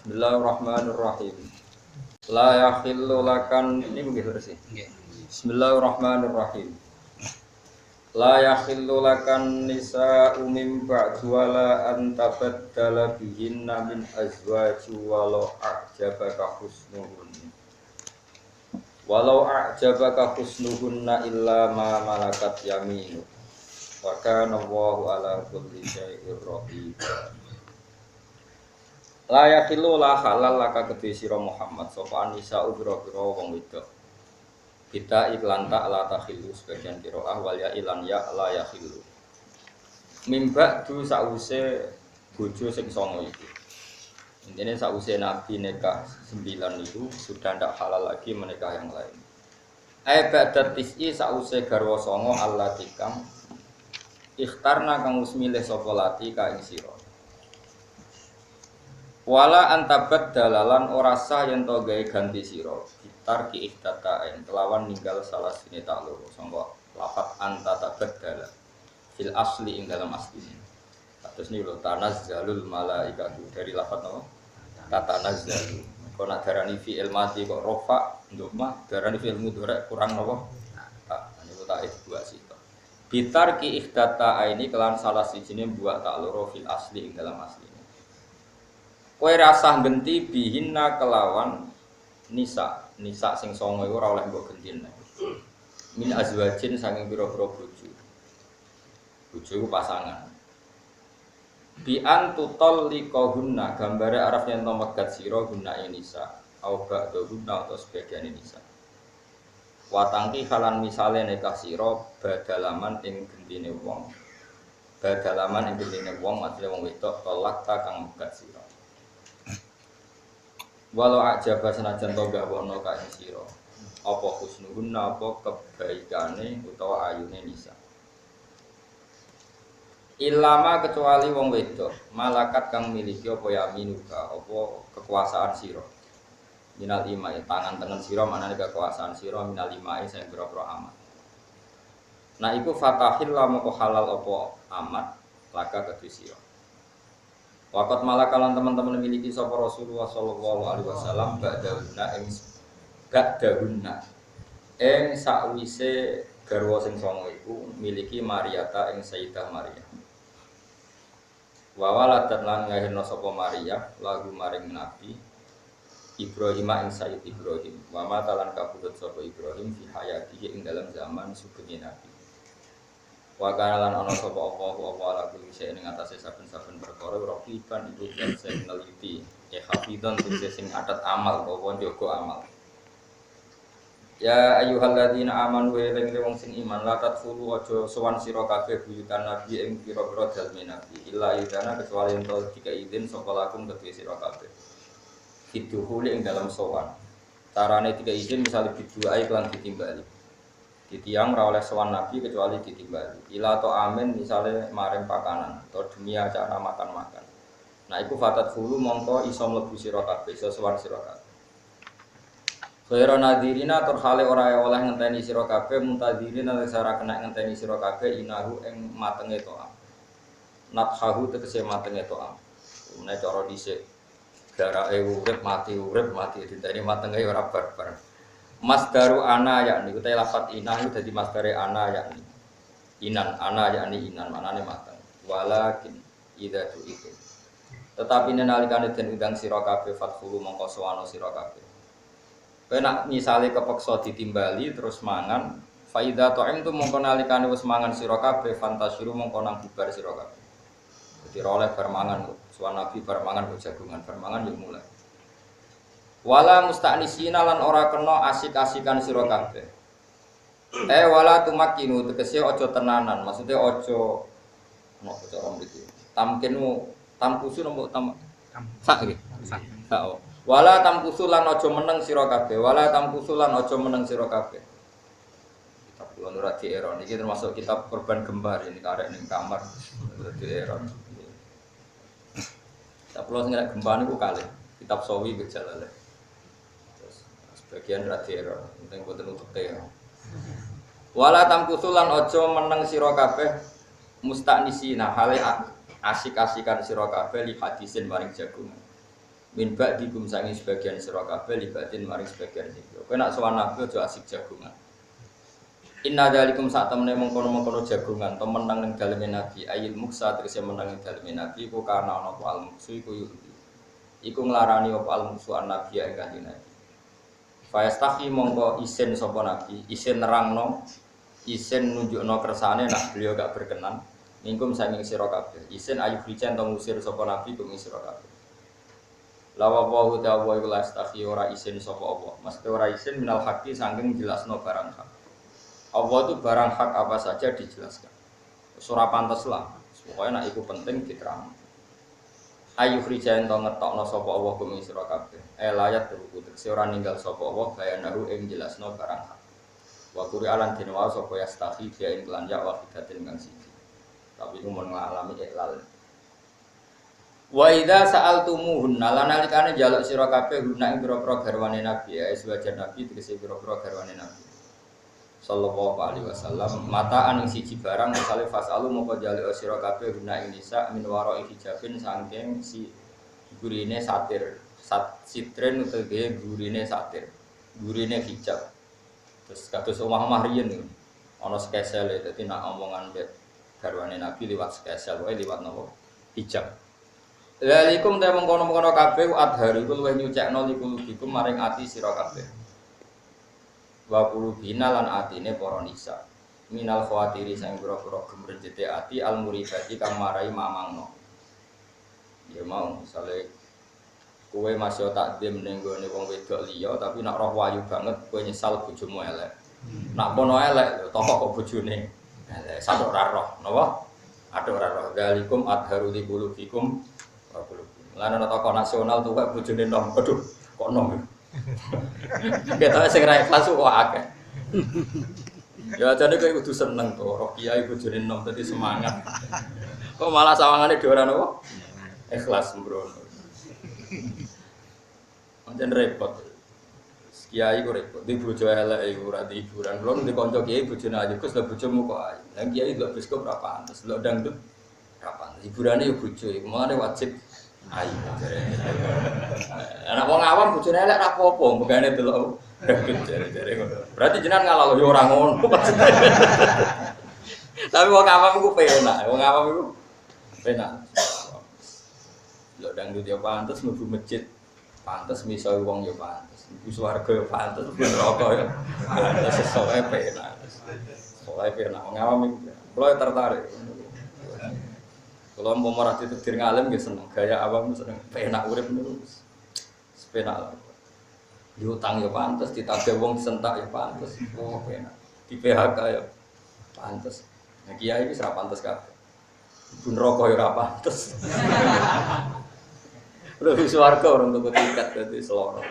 Bismillahirrahmanirrahim. La yakhillu lakan ini begitu sih. Bismillahirrahmanirrahim. La yakhillu lakan nisa'u min ba'du wala an tabaddala bihinna min azwaji walau a'jabaka husnuhunna illa ma malakat yaminu wa kana Allahu ala kulli syai'ir raqib. La yakhillu la halal laka kedhe sira Muhammad sapa nisa'u bira-bira wong wedok. Kita iklan tak la takhillu sebagian qiraah wal ya ilan ya la yakhillu. Mimba du sause bojo sing songo iki. Intine sause Nabi nikah 9 itu sudah ndak halal lagi menikah yang lain. Ai ba'da tis'i sause garwa songo allati kang ikhtarna kang wis milih sapa lati ka ing sira. Wala antabat dalalan ora sah yen to gawe ganti sira. Gitar ki ihdata en kelawan ninggal salah sini tak loro sangka lafat anta tabaddala fil asli ing dalam asline. Terus niku lho tanazzalul malaikatu dari lafat apa? Tatanazzalu. Kok nak darani fi'il mati kok rafa nduk mah darani fi'il mudhari kurang napa? Niku tak dua sih. Gitar ki ihdata ini kelan salah sijine buat tak loro fil asli ing dalam asline. Kowe rasah genti bihinna kelawan nisa sing songo iku ora oleh mbok gentine. Min azwajin saking pira-pira bojo. Bojo iku pasangan. Bi an tutol liqahunna gambare araf yen to megat sira gunake nisa au ba'da gunna atau sebagian nisa. Watangki halan misale nikah sira badalaman ing gentine wong. Badalaman ing gentine wong maksudé wong wedok tolak ta kang megat sira. Walau ajaba senajan to gak wono ka ing sira apa husnuhunna apa kebaikane utawa ayune nisa ilama kecuali wong wedok malakat kang miliki apa yaminuka apa kekuasaan sira minal imai tangan tengen sira manane kekuasaan sira minal imai sing pira-pira amat nah iku fatahil lamu halal apa amat laka kedhi sira. Waqat malakalan teman-teman memiliki sapa Rasulullah sallallahu alaihi wasallam ba'dahunna ing sakwise garwa sing songo iku miliki Maryata ing Sayyidah Maryam. Wa waladat lan ngahirna sapa Maryam lagu maring Nabi Ibrahim ing Sayyid Ibrahim. Wa matalan kabudut sapa Ibrahim fi hayatihi ing dalam zaman sugeng Nabi. Wa kana lan ana sapa apa ala kulli shay'in ing atase saben-saben perkara raqiban iku sing neliti hafidhan sing adat amal utawa njaga amal. Ya ayyuhalladzina amanu wa ing wong sing iman la tadkhulu aja sowan sira kabeh buyutan nabi ing pira-pira dalem nabi illa idana kecuali ento jika izin sapa lakum kedhe sira kabeh. Fiduhuli ing dalam sowan. Carane tiga izin misale biduai lan ditimbali. Ditiang ora oleh sowan nabi kecuali ditimbali. Ila to amin misale maring pakanan atau demi acara makan-makan. Nah iku fatat fulu mongko iso mlebu sira kabeh, iso sowan sira kabeh. Khaira nadirina tur hale ora oleh ngenteni sira kabeh muntadirina sara kena ngenteni sira kabeh inahu ing matenge to'am. Nathahu tegese matenge to'am. Menawa cara dhisik garake urip mati diteni matenge ora barbar. Masdaru ana yakni utai lafat inah itu dadi masdare ana yakni inan ana yakni inan manane mateng walakin idza itu tetapi nalikane den undang sira kabeh fathulu mongko sowana sira kabeh kowe nek misale kepeksa ditimbali terus mangan fa idza ta'imtu mongko nalikane wis mangan sira kabeh fantasiru mongko nang bubar sira kabeh dadi oleh bar mangan sowan nabi bar mangan jagungan bar mangan yo mulai wala musta'nisina lan ora kena asik-asikan sira kabeh. Wala tumakinu tegese aja tenanan, maksudnya aja nopo cara mriki. Tamkinu tampusu nopo tam sak iki. Sak. Wala tampusu lan aja meneng sira kabeh, wala tampusu lan aja meneng sira kabeh. Kitab kula ora dieron iki termasuk kitab korban gembar ini karek ning kamar dieron. Kitab kula sing gembar niku kalih, kitab sawi gejalale. Bagian radhiero, penting boten untuk teh. Wala tamkusulan aja meneng sira kabeh musta'nisina hale asik-asikan sira kabeh li hadisin maring jagungan. min ba'dikum sangi sebagian sira kabeh libatin maring sebagian iki. Kowe nak sowan nabi aja asik jagungan. Inna dzalikum sak temene mengkono-mengkono jagungan temen nang ning daleme nabi ayil muksa tegese menang ning daleme nabi ku kana ana apa al muksu iku iku nglarani apa al muksu an nabi ya kanjeng nabi. Fa yastahi mongko isin sapa nabi, isin nerangno, isin nunjukno kersane nak beliau gak berkenan. Mingkum sanging sira kabeh. Isin ayu krijan to ngusir sapa nabi kum sira kabeh. Lawa wa ta'ala iku lastahi ora isin sapa Allah. Mesti ora isin minal haqi saking jelasno barang hak. Allah itu barang hak apa saja dijelaskan. Surah pantas lah. Pokoknya nak iku penting diterang. Ayu krijan to ngetokno sapa Allah kum sira kabeh. Layat teruku tekse ora ninggal sapa Allah bayanaru ing jelasno barang hak. Wa qur'alan dinwa sapa yastahi dia ing lan ya wahidatin kang siji. Tapi itu mengalami iklal. Wa idza sa'altumuhunna lan nalikane njaluk sira kabeh guna ing pira-pira garwane nabi ya sewajan nabi tegese pira-pira garwane nabi sallallahu alaihi wasallam mataan ing siji barang misale fasalu moko njaluk sira kabeh guna ing nisa min wara'i hijabin saking si gurine satir sitren utawa gurine satir gurine hijab terus kados omah-omah riyen ana skesel dadi nak omongan garwane nabi liwat skesel wae liwat napa hijab. Lalikum ta mengkono-mengkono kabeh adhari iku luwih nyucekno likulubikum maring ati sira kabeh. Wa qulubina lan atine para nisa. Minal khawatiri sing pira-pira gemrejete ati al muribati kang marai mamangno. Ya mau misale kowe masih takdim ning gone wong wedok liya tapi nak roh wayu banget kowe nyesal bojomu elek. Nak kono elek toh kok bojone sadok ora roh napa aduk ora roh dalikum adharu li qulubikum wa qulubikum lan ana tokoh nasional tuh kok bojone nom aduh kok nom ketok sing ra ikhlas kok akeh ya jane kowe kudu seneng to roh kiai bojone nom dadi semangat kok malah sawangane dhewe ora napa ikhlas mbrono pancen repot kiai ku repot, di bojo elek iku ora di hiburan. Kulo nek kanca kiai bojone ayu, Gus lha bojomu kok ayu. Lah kiai lho bioskop ora pantes, lho dangdut ora pantes. Hiburane yo bojo iku, mangane wajib ayu. Ana wong awam bojone elek ora apa-apa, mbengane delok dangdut jare-jare ngono. Berarti jenengan ngalah yo ora ngono. Tapi wong awam iku penak, wong awam iku penak. Lho dangdut yo pantes mlebu masjid. Pantes misal wong yo pantes. Ibu swarga yo pantes, ibu neraka yo. Pantes sesuai penak. Sesuai penak ngawam iku. Kulo tertarik. Kulo mau marah ditedir ngalim nggih seneng, gaya awam seneng penak urip niku. Sepenak. Diutang yo pantes, ditagih wong disentak yo pantes. Oh penak. Di PHK yo pantes. Nah kiai wis ra pantes kabeh. Ibu neraka yo ora pantes. Lho swarga orang tuku tiket dadi seloro.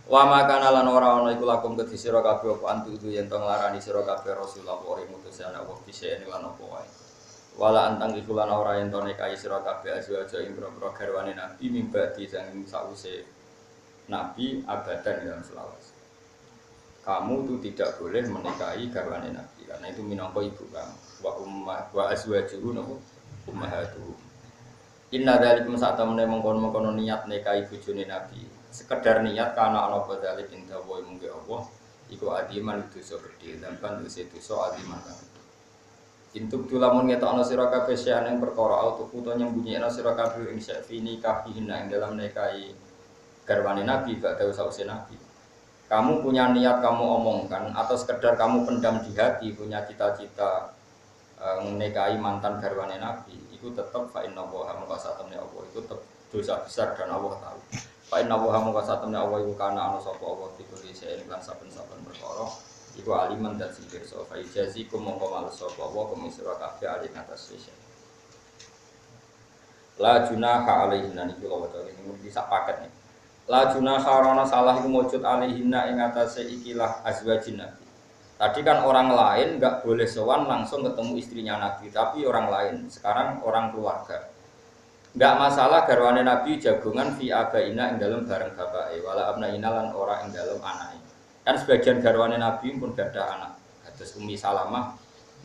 Wa makana lan ora ana iku lakum kedhi sira kabeh apa antu itu yen to nglarani sira kabeh Rasulullah ora ngutus ana wong dhisik lan apa wae. Wala antang iku lan ora yen to nikahi sira kabeh aja ing pro-pro garwane Nabi mimbadi sing sause Nabi abadan dalam selawase. Kamu itu tidak boleh menikahi garwane Nabi karena itu minangka ibu kamu. Wa ummah wa azwajuhu ummahatuhum. Inna dzalikum satamene mengkon-mengkon niat nikahi bojone Nabi. Sekedar niat karena ana badalik inda wa mungge Allah iku adiman dosa gedhe dan kan dosa adiman kan. Intuk tulamun ngetokno sira kabeh sing perkara auto puto nyembunyikan sira kabeh ing safini kafihinna ing dalam nikahi garwane Nabi gak tahu sause Nabi. Kamu punya niat kamu omongkan atau sekedar kamu pendam di hati punya cita-cita menikahi mantan garwane Nabi itu tetap fa inna wa hamqasatamni Allah itu tetap dosa besar dan Allah tahu. Fa inna wa hamqasatamni Allah iku kana ana sapa Allah dikuli sing lan saben-saben perkara iku aliman dan sing pirsa fa ijazikum mongko males sapa Allah kumisira kabeh ali atas sesuk. La junaha alaihinna niki lho waca ini bisa paket nih. La junaha rana salah iku mujud alaihinna ing atase ikilah azwajin Nabi. Tadi kan orang lain nggak boleh sowan langsung ketemu istrinya Nabi, tapi orang lain. Sekarang orang keluarga. Nggak masalah garwane Nabi jagungan fi abaina ing dalem bareng bapake, wala abnaina lan ora ing dalem anake. Kan sebagian garwane Nabi pun gak ada anak. Kados Ummi Salamah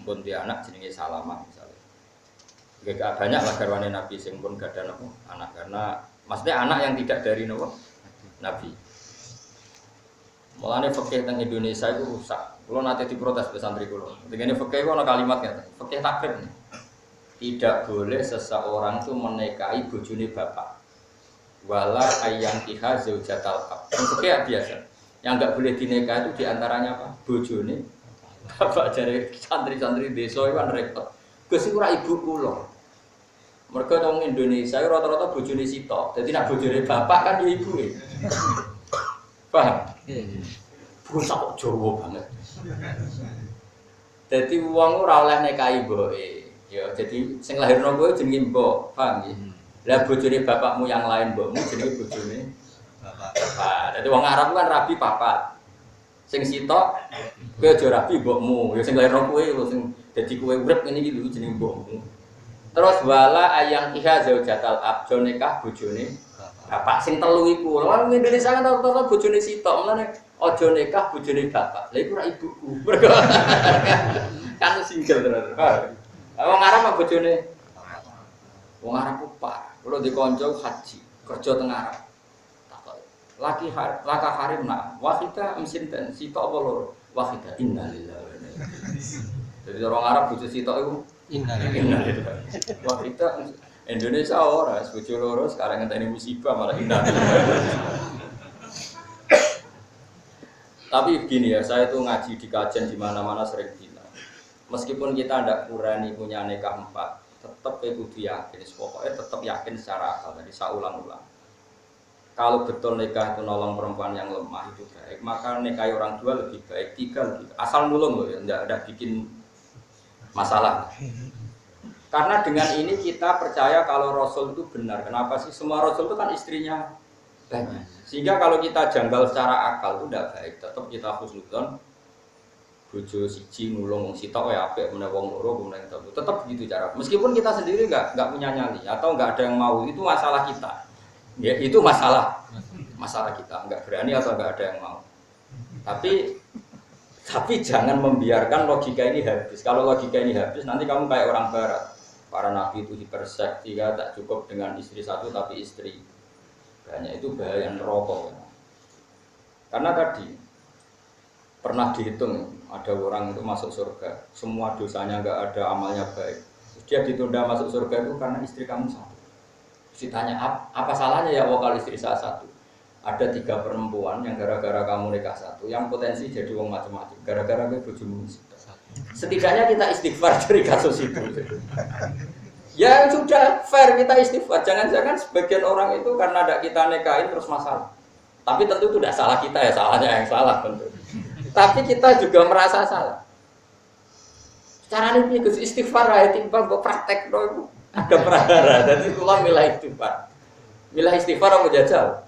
pun dia anak jenenge Salamah misalnya. Gak banyak lah garwane Nabi sing pun gak ada anak karena Maksudnya anak yang tidak dari Nabi. Mulane fikih teng Indonesia itu rusak. Kulo nate diprotes be santri kulo. Dene fikih ono kalimatnya, fikih takrib. Tidak boleh seseorang itu menikahi bojone bapak. Wala ayang kiha zaujatal ab. Fikih biasa. Yang enggak boleh dinikah itu diantaranya apa? Bojone bapak jare santri-santri desa itu kan repot. Gus iku ora ibu kulo. Mergo wong Indonesia rata-rata bojone sitok. Dadi nek bojone bapak kan ya ibuke. Paham? Bocah kok Jawa banget. Dadi wong ora oleh nikahi mboke. Ya jadi sing lahirno kowe jenenge mbok, paham nggih? Lah bojone bapakmu yang lain mbokmu jenenge bojone bapak. Dadi wong Arab kan rabi papat. Sing sitok kowe aja rabi mbokmu. Ya sing lahirno kowe lho sing dadi kowe urip ngene iki lho jenenge mbokmu. Terus wala ayang iha zaujatal abjo nikah bojone bapak sing telu iku. Wong Indonesia kan rata-rata bojone sitok, mulane aja nikah bojone bapak. Lah iku ora ibuku. Mergo kan single terus. Wong Arab mah bojone wong Arab ku parah. Kulo di kanca haji, kerja teng Arab. Laki laka harim nak, wahida sinten sitok apa loro? Wahida innalillahi wa inna ilaihi raji'un. Jadi orang Arab bojo sitok iku innalillahi. Wahida Indonesia ora, bojo loro sekarang ngenteni musibah malah innalillahi. Tapi begini ya, saya tuh ngaji di kajian di mana-mana sering bilang, meskipun kita tidak kurani punya nikah 4, tetap kudu yakin, pokoknya tetap yakin secara akal. Jadi saya ulang-ulang. Kalau betul nikah itu nolong perempuan yang lemah itu baik, maka nikahi orang 2 lebih baik, 3 lebih baik. Asal nulung loh ya, tidak ada bikin masalah. Karena dengan ini kita percaya kalau Rasul itu benar. Kenapa sih? Semua Rasul itu kan istrinya banyak. Sehingga kalau kita janggal secara akal itu tidak baik. Tetap kita husnudzon. Bojo siji nulung wong sitok ya apik meneh wong loro kemudian tetap begitu cara. Meskipun kita sendiri enggak punya nyali atau enggak ada yang mau, itu masalah kita. Ya itu masalah kita, enggak berani atau enggak ada yang mau. Tapi jangan membiarkan logika ini habis. Kalau logika ini habis nanti kamu kayak orang barat. Para nabi itu hiperseks, tak cukup dengan istri satu tapi istri banyak, itu bahaya neraka. Karena tadi pernah dihitung ada orang itu masuk surga, semua dosanya enggak ada, amalnya baik. Terus dia ditunda masuk surga itu karena istri kamu satu. Ditanya apa salahnya ya kalau istri saya satu? Ada 3 perempuan yang gara-gara kamu nikah satu, yang potensi jadi wong macam-macam. Gara-gara kowe bojomu setidaknya kita istighfar dari kasus itu. Ya sudah fair kita istighfar. Jangan-jangan sebagian orang itu karena ada kita nikahin terus masalah. Tapi tentu itu tidak salah kita ya, salahnya yang salah tentu. Tapi kita juga merasa salah. Caranya ini istighfar aja timbang kok praktek dong. Ada perahara, dan itulah milah istighfar. Milah istighfar apa jajal?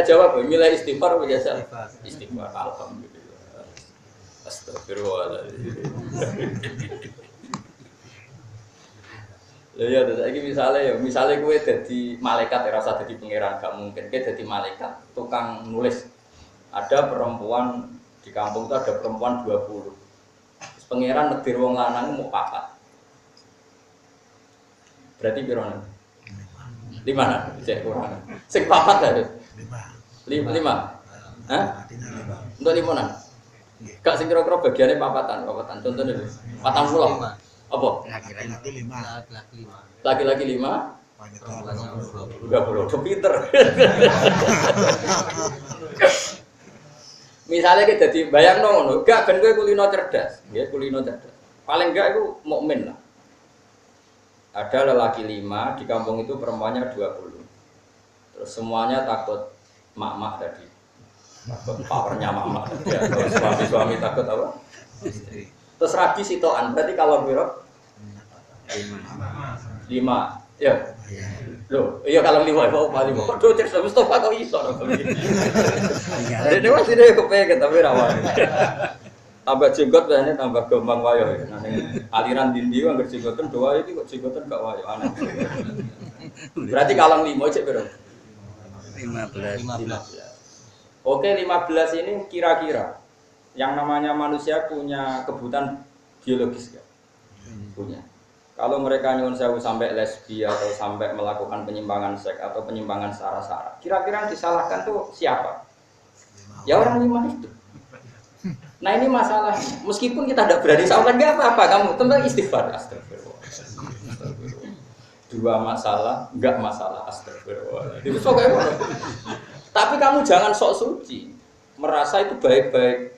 Jawab, milah istighfar apa jajal? Istighfar, alhamdulillah. Astagfirullahaladzim. Ya, terus misalnya gue jadi malaikat, ya rasa jadi pangeran, gak mungkin. Gue jadi malaikat, tukang nulis. Ada perempuan di kampung itu ada perempuan 20. Terus pangeran negeri wong lanang mau 4. Berarti pirone? 5. Cek kurang. Sing 4 lho. 5. Hah? Untuk 5-an. Gak sing kira-kira bagiane papatan. Contohnya lho. 40. Apa? Laki-laki 5. Enggak perlu. Pinter. Misalnya kita jadi bayang ngono, gak ben kowe kulino cerdas, nggih kulino cerdas. Paling enggak itu mukmin lah. Ada lelaki 5 di kampung itu perempuannya 20. Terus semuanya takut mak-mak tadi. Takut powernya mak-mak. Ya, suami takut apa? Istri. Terus rabi sitoan, berarti kalau biro 5. Ya. Loh, iya kalau 5 mau 5. Aduh, cek Mustafa kok iso to. Dene masih dhewe kepengin tapi ra wani. Tambah jenggot biasanya tambah gampang wayo. Nah, aliran dindi anggar jenggoten doa iki kok jenggoten gak wayo aneh. Berarti kalau 5 cek piro? 15. Oke, 15 ini kira-kira yang namanya manusia punya kebutuhan biologis kan? Punya. Kalau mereka nyuwun sewu sampai lesbi atau sampai melakukan penyimpangan seks atau penyimpangan sara-sara, kira-kira yang disalahkan tuh siapa? Ya orang 5 itu. Nah ini masalah. Meskipun kita tidak berani salat nggak apa-apa, kamu tentang istighfar. Astagfirullah. Dua masalah, nggak masalah. Astagfirullah. Itu pokoknya. Tapi kamu jangan sok suci, merasa itu baik-baik.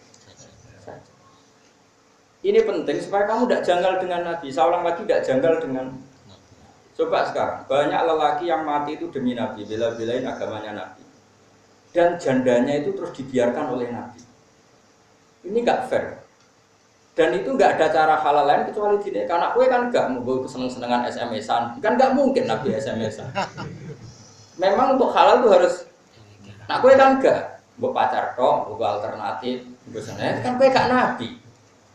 Ini penting supaya kamu tidak janggal dengan Nabi. Seorang lagi tidak janggal dengan. Coba sekarang, banyak lelaki yang mati itu demi Nabi, bela-belain agamanya Nabi. Dan jandanya itu terus dibiarkan oleh Nabi. Ini nggak fair. Dan itu nggak ada cara halal lain kecuali gini. Karena gue kan nggak mau seneng-senengan SMS-an. Kan nggak mungkin Nabi SMS-an. Memang untuk halal itu harus. Nah gue kan nggak. Gue pacar kok, gue alternatif. Gue sana kan gue gak Nabi.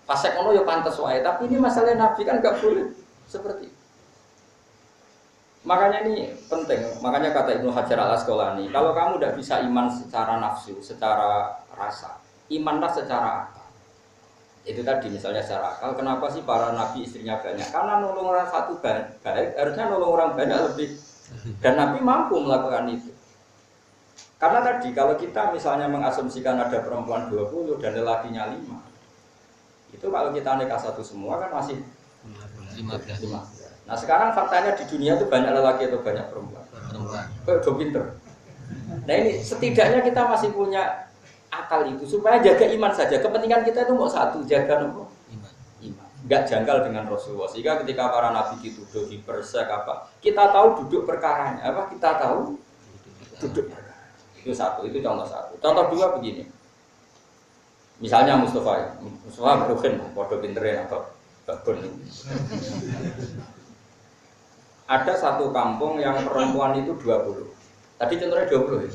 Pasek ono ya pantas wae, tapi ini masalah Nabi kan enggak boleh seperti. Makanya ini penting, makanya kata Ibnu Hajar Al-Asqalani, kalau kamu tidak bisa iman secara nafsu, secara rasa, imanlah secara akal. Itu tadi misalnya secara akal, kenapa sih para nabi istrinya banyak? Karena nolong orang satu baik, harusnya nolong orang banyak lebih. Dan Nabi mampu melakukan itu. Karena tadi kalau kita misalnya mengasumsikan ada perempuan 20 dan lelakinya 5, itu kalau kita nikah satu semua kan masih 15. Nah sekarang faktanya di dunia itu banyak lelaki atau banyak perempuan? Udah pinter. Nah ini setidaknya kita masih punya akal itu supaya jaga iman saja. Kepentingan kita itu mau satu, jaga iman. Enggak janggal dengan Rasulullah. Sehingga ketika para nabi dituduh dipersek apa, kita tahu duduk perkaranya. Apa kita tahu duduk perkara. Itu satu, itu contoh satu. Contoh dua begini. Misalnya Mustafa berukin, bodoh pinterin atau babon. Ada satu kampung yang perempuan itu 20. Tadi contohnya 20 ya?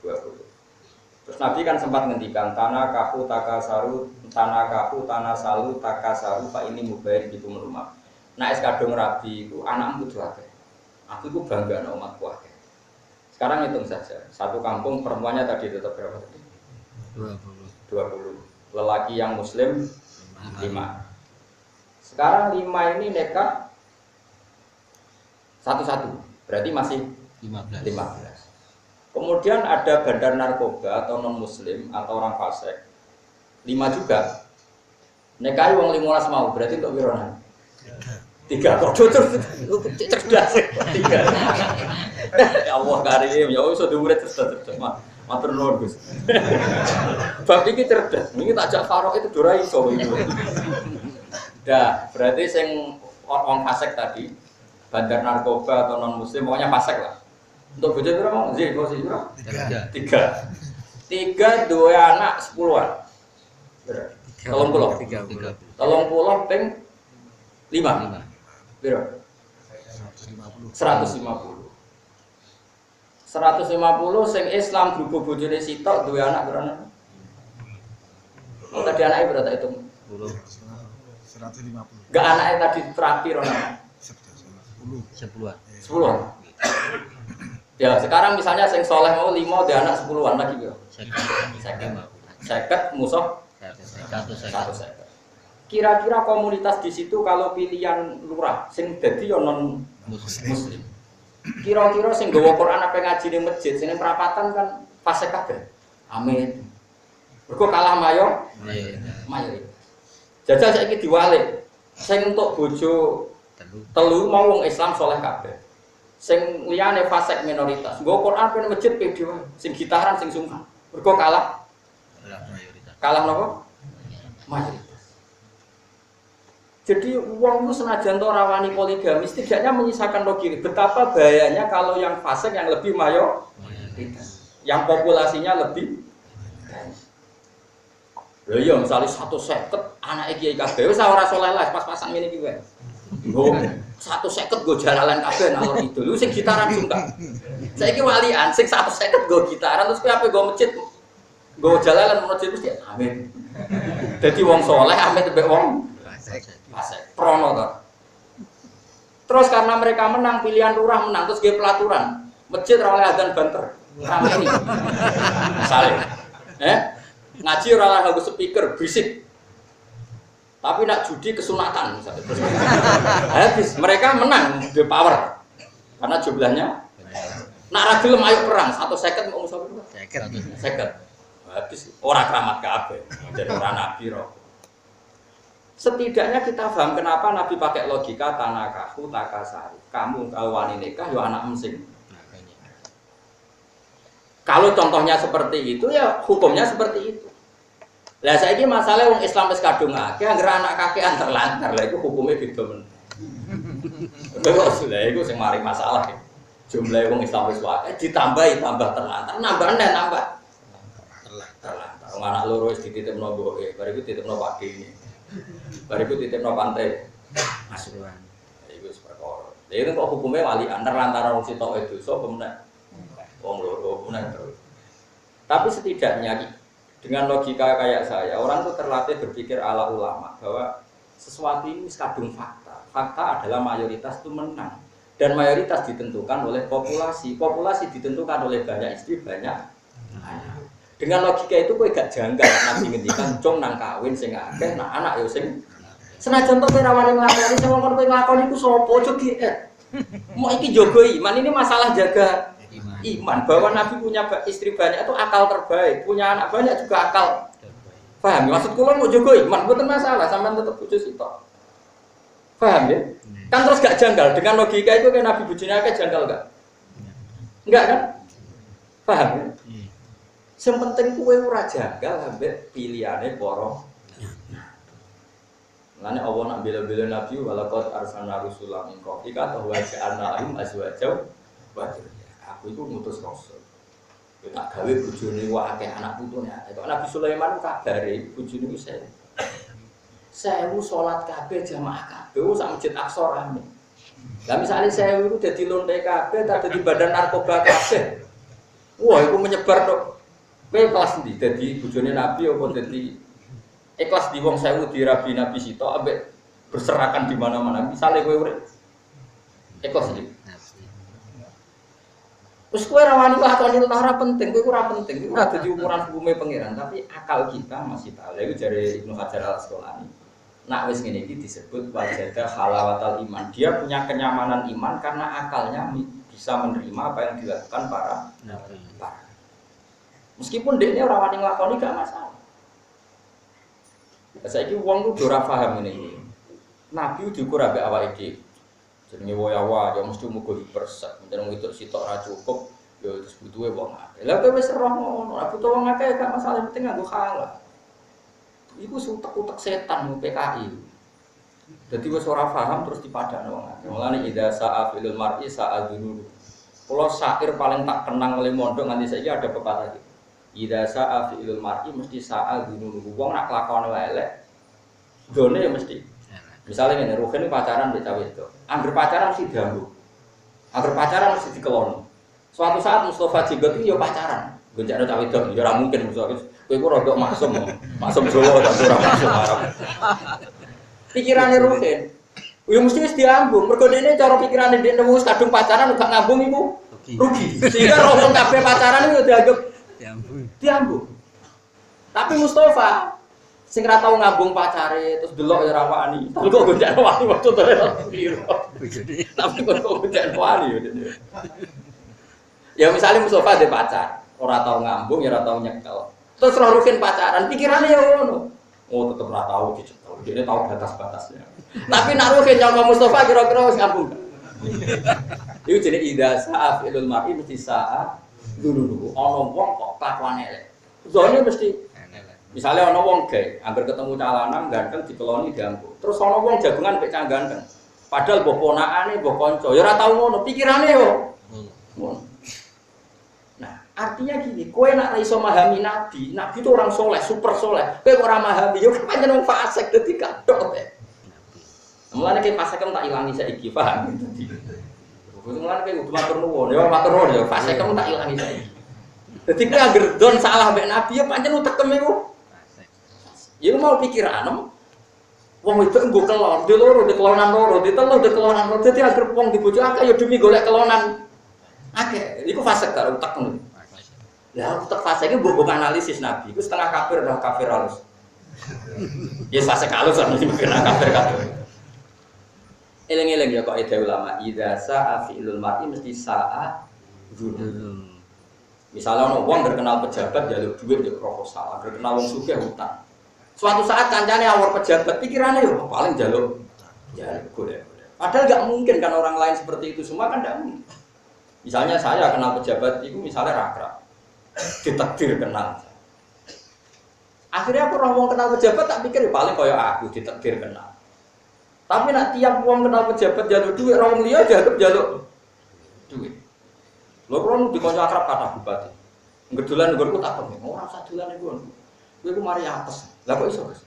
20. Terus Nabi kan sempat ngendikan tanah kapu takasaru, tanah salu takasaru, pak ini mubair gitu merumah. Nah es kadung Rabi itu anakmu tuh akeh. Aku itu bangga sama umatku akeh. Sekarang hitung saja, satu kampung perempuannya tadi tetap berapa tadi? 20. Lelaki yang muslim 5. Sekarang 5 ini nekat satu-satu. Berarti masih 15. Kemudian ada bandar narkoba atau non muslim atau orang fasik 5 juga. Nekai wong 15 mau, berarti untuk wirona 3 kok cerdas 3. Ya Allah karim, ya Allah sudah murid cerdas. Matur nuwun Gus. Bab iki cerdas. Niki tak jak farok itu ora iso itu. Dah, berarti sing wong fasik tadi, bandar narkoba atau non muslim pokoknya fasik lah. Untuk bojo pira mau? Nggih, kok sih pira? 3. 3 duwe anak 10-an. 30 ping 5. Pira? 150. 150 sing Islam grup bojone sitok duwe anak berapa? Oh tadi anaknya berapa itu? 150. Enggak anaknya tadi terakhir anak. 10. Ya, sekarang misalnya sing soleh mau 5 dia anak 10-an lagi ya. 50 musuh 150. Kira-kira komunitas di situ kalau pilihan lurah sing dadi yo non muslim. Kira-kira sing nggawa Quran apa ngaji ning masjid, sing perapatan kan fasik kabeh. Amin. Mergo kalah mayoritas. Jajal saiki diwalik. Sing untuk bojo telu mau wong Islam saleh kabeh. Sing liyane fasik minoritas. Nggawa Quran ning masjid pede wae. Sing gitaran sing sungkan. Mergo kalah mayoritas. Kalah napa? Mayoritas. Jadi uang itu senajan to rawani poligami, setidaknya menyisakan logika. Betapa bahayanya kalau yang fasik yang lebih mayoritas, yang populasinya lebih. Lha iya misalnya 150 anak kiai kabeh wis ora saleh lah pas-pasan ngene iki wae. Nggo 150 go jalalan kabeh nalor itu. Lu sing gitaran sungkan. Saiki walian sing 150 go gitaran terus kowe ape go masjid. Go jalalan masjid mesti amin. Dadi wong saleh amit mbek wong fasik. Prono to. Terus karena mereka menang pilihan lurah menang terus ge pelaturan. Masjid ora oleh adzan banter. Rame iki. Misale ngaji ora oleh nganggo speaker berisik. Tapi nak judi kesunatan misalnya. Habis mereka menang the power. Karena jumlahnya nak ra gelem ayo perang 1 second mau musuh berapa? Second. Habis ora keramat kabeh. Jadi ora nabi roh. Setidaknya kita paham kenapa Nabi pakai logika tanakahu takasari. Kamu kalau wani nikah ya anak mesing. Kalau contohnya seperti itu ya hukumnya seperti itu. Lah saiki masalah wong Islam wis kadung akeh anggere anak kakean terlantar. Lah iku hukumnya beda men. Kok lha iku sing mari masalah. Jumlah wong Islam wis akeh ditambahi tambah terlantar, nambah nambah. Terlantar. Wong anak loro wis dititipno mboke, bar iku dititipno Pak Dene. Bar iku dititipno pantai. Asuhan. Iku wis perkara. Lha itu kok hukumnya walian terlantar wong sitok itu dosa apa meneh? Wong loro meneh terus. Tapi setidaknya dengan logika kayak saya, orang tuh terlatih berpikir ala ulama bahwa sesuatu ini kadung fakta. Fakta adalah mayoritas itu menang dan mayoritas ditentukan oleh populasi. Populasi ditentukan oleh banyak istri banyak anak. Dengan logika itu kowe gak janggal Nabi ngendikan cung nang kawin sing akeh, nah anak yo sing senajan to ora wani nglakoni sing wong kowe nglakoni iku sapa aja GR. Mau iki jaga iman, ini masalah jaga iman bahwa Nabi punya istri banyak itu akal terbaik, punya anak banyak juga akal paham ya? Maksud kula mau jaga iman bukan masalah, sampean tetap bojo sitok paham ya? Kan terus gak janggal dengan logika itu kan Nabi bojone akeh janggal gak? Enggak kan? Paham ya? Yang penting kowe ora janggal ambek pilihane para Lane Allah nak bela-bela Nabi walaqad arsalna rusulan min qablika wa ja'alna lahum azwajan wa dzurriyyah. Aku itu ngutus rasul. Yo tak gawe bojone akeh anak putune. Kok Nabi Sulaiman kabare bojone wis 1000 salat kabeh jamaah kabeh sak Masjid Aqsa rame. Lah misale 1000 iku dadi lonte kabeh ta dadi badan narkoba kabeh. Wah, iku menyebar tok. Kowe kelas ndi dadi bojone Nabi apa dadi ikhlas di wong 1000 di rabi Nabi Sito ambek berserakan di mana-mana. Misale kowe urip ikhlas iki. Wis kowe ora wani lakoni ora penting, kowe ora penting. Iku ora dadi ukuran hukume pangeran, tapi akal kita masih tahu. Lha iku jare Ibnu Hajar Al-Asqalani. Nak wis ngene iki disebut wajada halawatal iman. Dia punya kenyamanan iman karena akalnya bisa menerima apa yang dilakukan para nabi. Meskipun dekne ora wani nglakoni gak masalah. Saiki wong ku ora paham ngene iki. Nabi diukur ambek awake dhewe. Jenenge wayawa ya mesti muga hiperset. Menjen itu sitok ora cukup ya terus butuhe wong akeh. Lah kowe wis roh ngono, ora butuh wong akeh gak masalah, penting nganggo halal. Iku utek-utek setan PKI. Dadi wis ora paham terus dipadakno wong akeh. Mulane idza sa'a filul mar'i sa'a dzunub. Kula syair paling tak kenang oleh mondok nganti saiki ada pepatah iki. Idza sa'a filul mar'i mesti sa'a dzunub. Wong nak lakone elek done ya mesti. Misalnya ngene, Ruhin pacaran mbek cawe itu. Angger pacaran mesti diambu. Angger pacaran mesti dikeloni. Suatu saat Mustafa Jenggot iki ya pacaran. Gonjakno cawe itu ya ora mungkin Mustafa. Kowe iku rodok maksum. Maksum Jawa ta ora maksum Arab. Pikirane Ruhin. Ya mesti wis diambu. Mergo dene cara pikirane dhek nemu wis kadung pacaran gak ngambung iku rugi. Sehingga rombong kabeh pacaran itu dianggap diambu. Tapi Mustafa sing ra tau ngambung pacare terus delok ya ra wani. Tapi kok gonjak wani waktu to piro. Tapi kok gonjak wani ya misalnya Mustafa dhe pacar, ora tau ngambung ya ora tau nyekel. Terus ora rugen pacaran, pikirane ya ngono. Oh tetep ora tau dicekel. Dene tau batas-batasnya. Tapi nek rugen nyangka Mustafa kira-kira wis ngambung. Iku jenenge idza sa'af ilul mar'i mesti sa'a dulu. Ana wong kok kelakuane elek. Zone mesti misalnya ana wong gay, hampir ketemu calanan ganteng dikeloni diambu. Terus ana wong jagongan mek cah ganteng. Padahal mbok ponakane, mbok kanca, ya ora tau ngono, pikirane yo. Ngono. Nah, artinya gini, kowe nek ora iso memahami nabi, nabi itu orang soleh, super soleh. Kowe kok ora memahami, yo pancen wong fasik dadi kadok teh. Mulane ki fasik tak ilangi saiki, paham dadi. Mulane ki kudu matur nuwun, yo matur nuwun yo fasik tak ilangi saiki. Dadi kowe anggere don salah mek nabi yo pancen utekem iku. Ya mau pikiran, wong itu nggo kelon, di loro, di kelonan loro, di telu, di kelonan loro. Jadi agar wong dibojo akeh ya demi golek kelonan akeh. Iku fase karo utek ngono. Lah utek fase iki mbok analisis Nabi, iku setengah kafir dah kafir halus. Ya fase kalus kan mesti kena kafir kabeh. Eleng-eleng ya kok ide ulama, idza sa'a fi'lul mar'i mesti sa'a dzulum. Misalnya ono wong terkenal pejabat jaluk duit yo proposal, terkenal wong sugih utang. Suatu saat kancane awor pejabat pikirannya yo paling jaluk golek. Padahal enggak mungkin kan orang lain seperti itu semua kan enggak mungkin. Misalnya saya kenal pejabat itu misalnya rakrab. Ditakdir kenal. Akhirnya aku orang wong kenal pejabat tak pikir paling kaya aku ditakdir kenal. Tapi nak tiap wong kenal pejabat jaluk duit, orang liya dianggap jaluk duit. Lho kalau di kanca akrab kata bupati. Ngedulan nggonku tak kene, ora usah dolan iku. Kowe ku mari apes. Lah kok iso, Gus?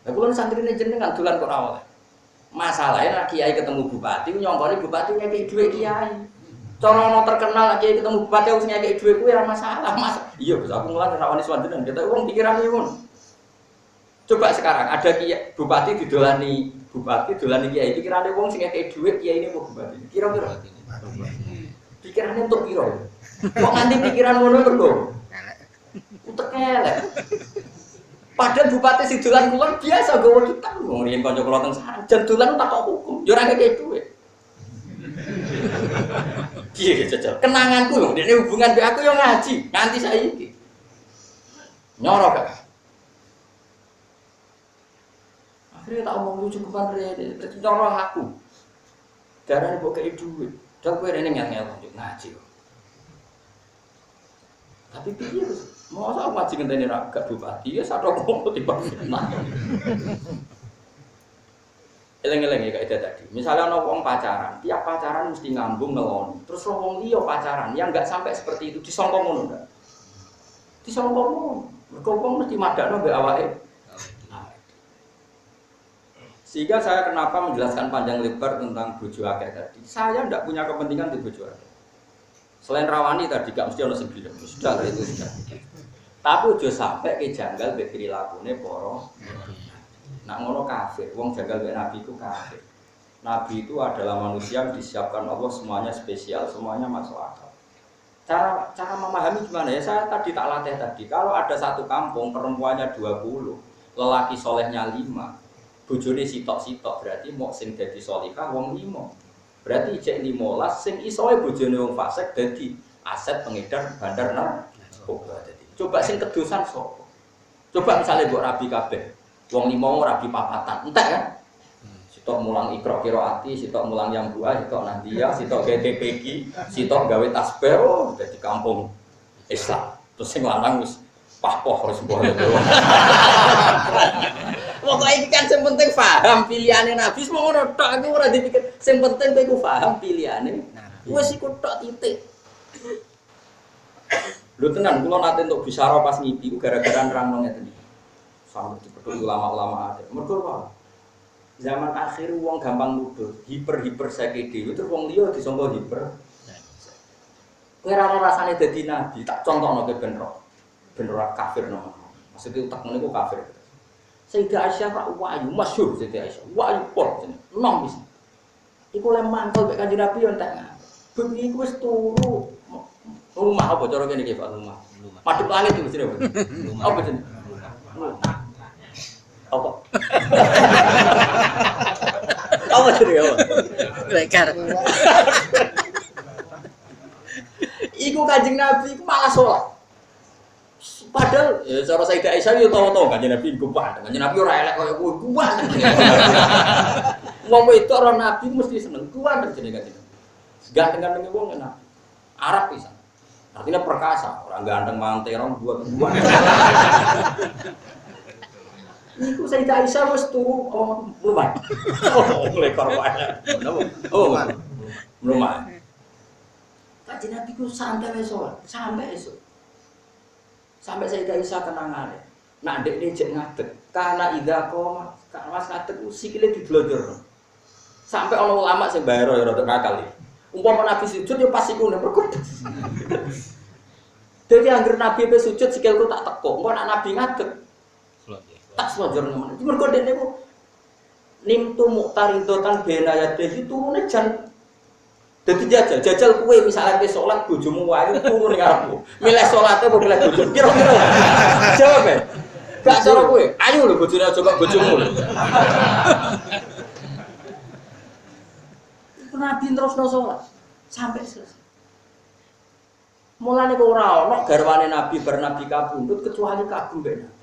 Lah kula santrine jenengan dolan kok ora oleh. Masalahe nek kiai ketemu bupati nyongkone bupati ngekeki duit kiai. Cara ono terkenal kiai ketemu bupati wis ngekeki duit kuwi ora masalah, Mas. Iya, Gus, aku mulan ora wani swandenan. Kita wong pikirane ngono. Coba sekarang ada kiai bupati didolani bupati dolani kiai pikirane wong sing ngekeki dhuwit kiai ini kok bupati. Kira-kira pikirane untuk piro? Kok nganti pikiran ngono mergo? Utek elek. Padahal bupati sing dolan kulon biasa gowo utang. Wong riyen kanca kula teng sarang jan dolan tak kok hukum. Ya ora ngekeki dhuwit. Piye jajal? Kenanganku lho, dene hubungan mbek aku yo ngaji nganti saiki. Nyoro gak? Akhirnya tak omong lucu kepan rene, terus nyoro aku. Darane mbok kei dhuwit. Dok kowe rene ngel-ngel ngaji. Tapi piye Gus? Mosok aku ngaji ngenteni ra gak bupati ya satro kok tiba fitnah. Eleng-eleng ya kaidah tadi. Misalnya ana wong pacaran, tiap pacaran mesti ngambung ngeloni. Terus wong liya pacaran yang enggak sampai seperti itu disangka ngono enggak? Disangka ngono. Mergo wong mesti madakno mbek awake. Sehingga saya kenapa menjelaskan panjang lebar tentang bojo akeh tadi. Saya tidak punya kepentingan di bojo akeh. Selain rawani tadi gak mesti ono sing bilang, sudah lah itu sudah. Tapi ojo sampai ke janggal mbek prilakune para nak ngono kafir. Wong janggal mbek nabi itu kafir. Nabi itu adalah manusia yang disiapkan Allah semuanya spesial, semuanya masuk akal. Cara memahami gimana ya? Saya tadi tak latih tadi. Kalau ada satu kampung perempuannya 20, lelaki solehnya 5. Bojone sitok-sitok berarti mok sing dadi sholihah wong 5. Berarti jek 15 sing isoe bojone wong fasik dadi aset pengedar bandar narkoba dadi. Coba sing kedosan sapa? Coba misalnya mbok rabi kabeh. Wong 5 rabi papatan, entek kan? Sitok mulang Iqra qiraati, sitok mulang yang buah, sitok nandia, sitok GTPG, sitok gawe tasbih dadi kampung Islam. Terus sing lanang wis pahpoh harus mbok. Pokoknya ini kan yang penting paham pilihannya Nabi. Semua orang tok aku ora dipikir. Yang penting aku paham pilihannya. Wes iku tok titik. Lho tenan kula nate untuk bicara pas ngipi gara-gara nerangno ngeten iki. Sampe dipethuk ulama-ulama ada. Mergo apa? Zaman akhir wong gampang nuduh, hiper saiki dhewe terus wong liya disangka hiper. Kowe ora rasane dadi nabi, tak contohno ke ben ro. Ben ora kafir no. Maksudnya utak ngene ku kafir. Sayyidah Aisyah rak wayu masyhur Sayyidah Aisyah. Wayu pol jeneng. Enom wis. Iku le mantel mek Kanjeng Nabi yo entek. Bengi iku wis turu. Rumah apa cara kene iki Pak rumah? Madhep langit iki jenenge. Apa jenenge? Apa? Apa jenenge apa? Lekar. Iku Kanjeng Nabi iku malah salat. Padahal ya cara Sayyidah Aisyah yo tau-tau Kanjeng Nabi kuat. Kanjeng Nabi ora elek koyo kowe kuat. Wong wedok ora nabi mesti seneng kuat jenenge Kanjeng Nabi. Ganteng-gantenge wong enak. Arab pisan. Artinya perkasa, orang ganteng manterong buat. Iku Sayyidah Aisyah wis turu rumah. Lekor wae. Rumah. Kanjeng Nabi ku santai wis sampai esuk. Sampai Sayyidah Aisyah kenangane. Nak ndek jek ngadeg. Karena idza qoma, Mas ngadeg sikile diblodor. Sampai ana ulama sing bayar ya rada kakal iki. Umpama Nabi sujud ya pas iku nek perkut. Dadi anggere Nabi pe sujud sikilku tak teko. Engko nek Nabi ngadeg tak slonjor nang. Mergo dekne ku nimtu muqtaridotan bena yadhi turune jan. Dadi jajal kowe misalnya kowe salat bojomu wae turu ning ngarepmu. Milih salate apa milih bojomu? Kira-kira. Jawab e. Gak cara kowe. Ayo lho bojone aja kok bojomu. Nabi terusno salat sampai selesai. Mulane kok ora ana garwane Nabi bernabi kapundhut kecuali kagum mbek Nabi.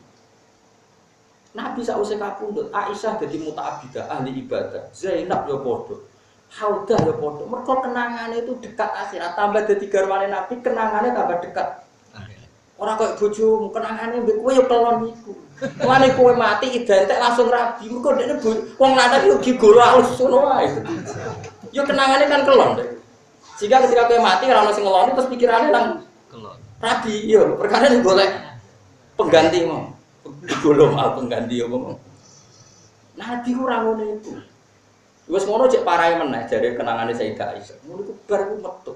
Nabi sausé kapundhut, Aisyah dadi muta'abbidah ahli ibadah, Zainab yo padha. Haudah yo padha. Mergo kenangane itu dekat akhirat, tambah dadi garwane Nabi kenangane tambah dekat. Ora koyo bojomu, kenangane mbek kowe yo kelon iku. Mulane kowe mati identik langsung rabi. Mergo dekne wong lanang yo gigolo alus ngono wae. Yo kenangane kan kelon. Jika ketika kowe mati ora ono sing ngeloni terus pikirane nang kelon. Rabi yo perkara golek pengganti mau. Gigolo mal pengganti yo ngomong. Nabi ora ngono iku. Wis ngono cek parahe meneh jare kenangane Sayyidah Aisyah. Ngono iku bar ku metu.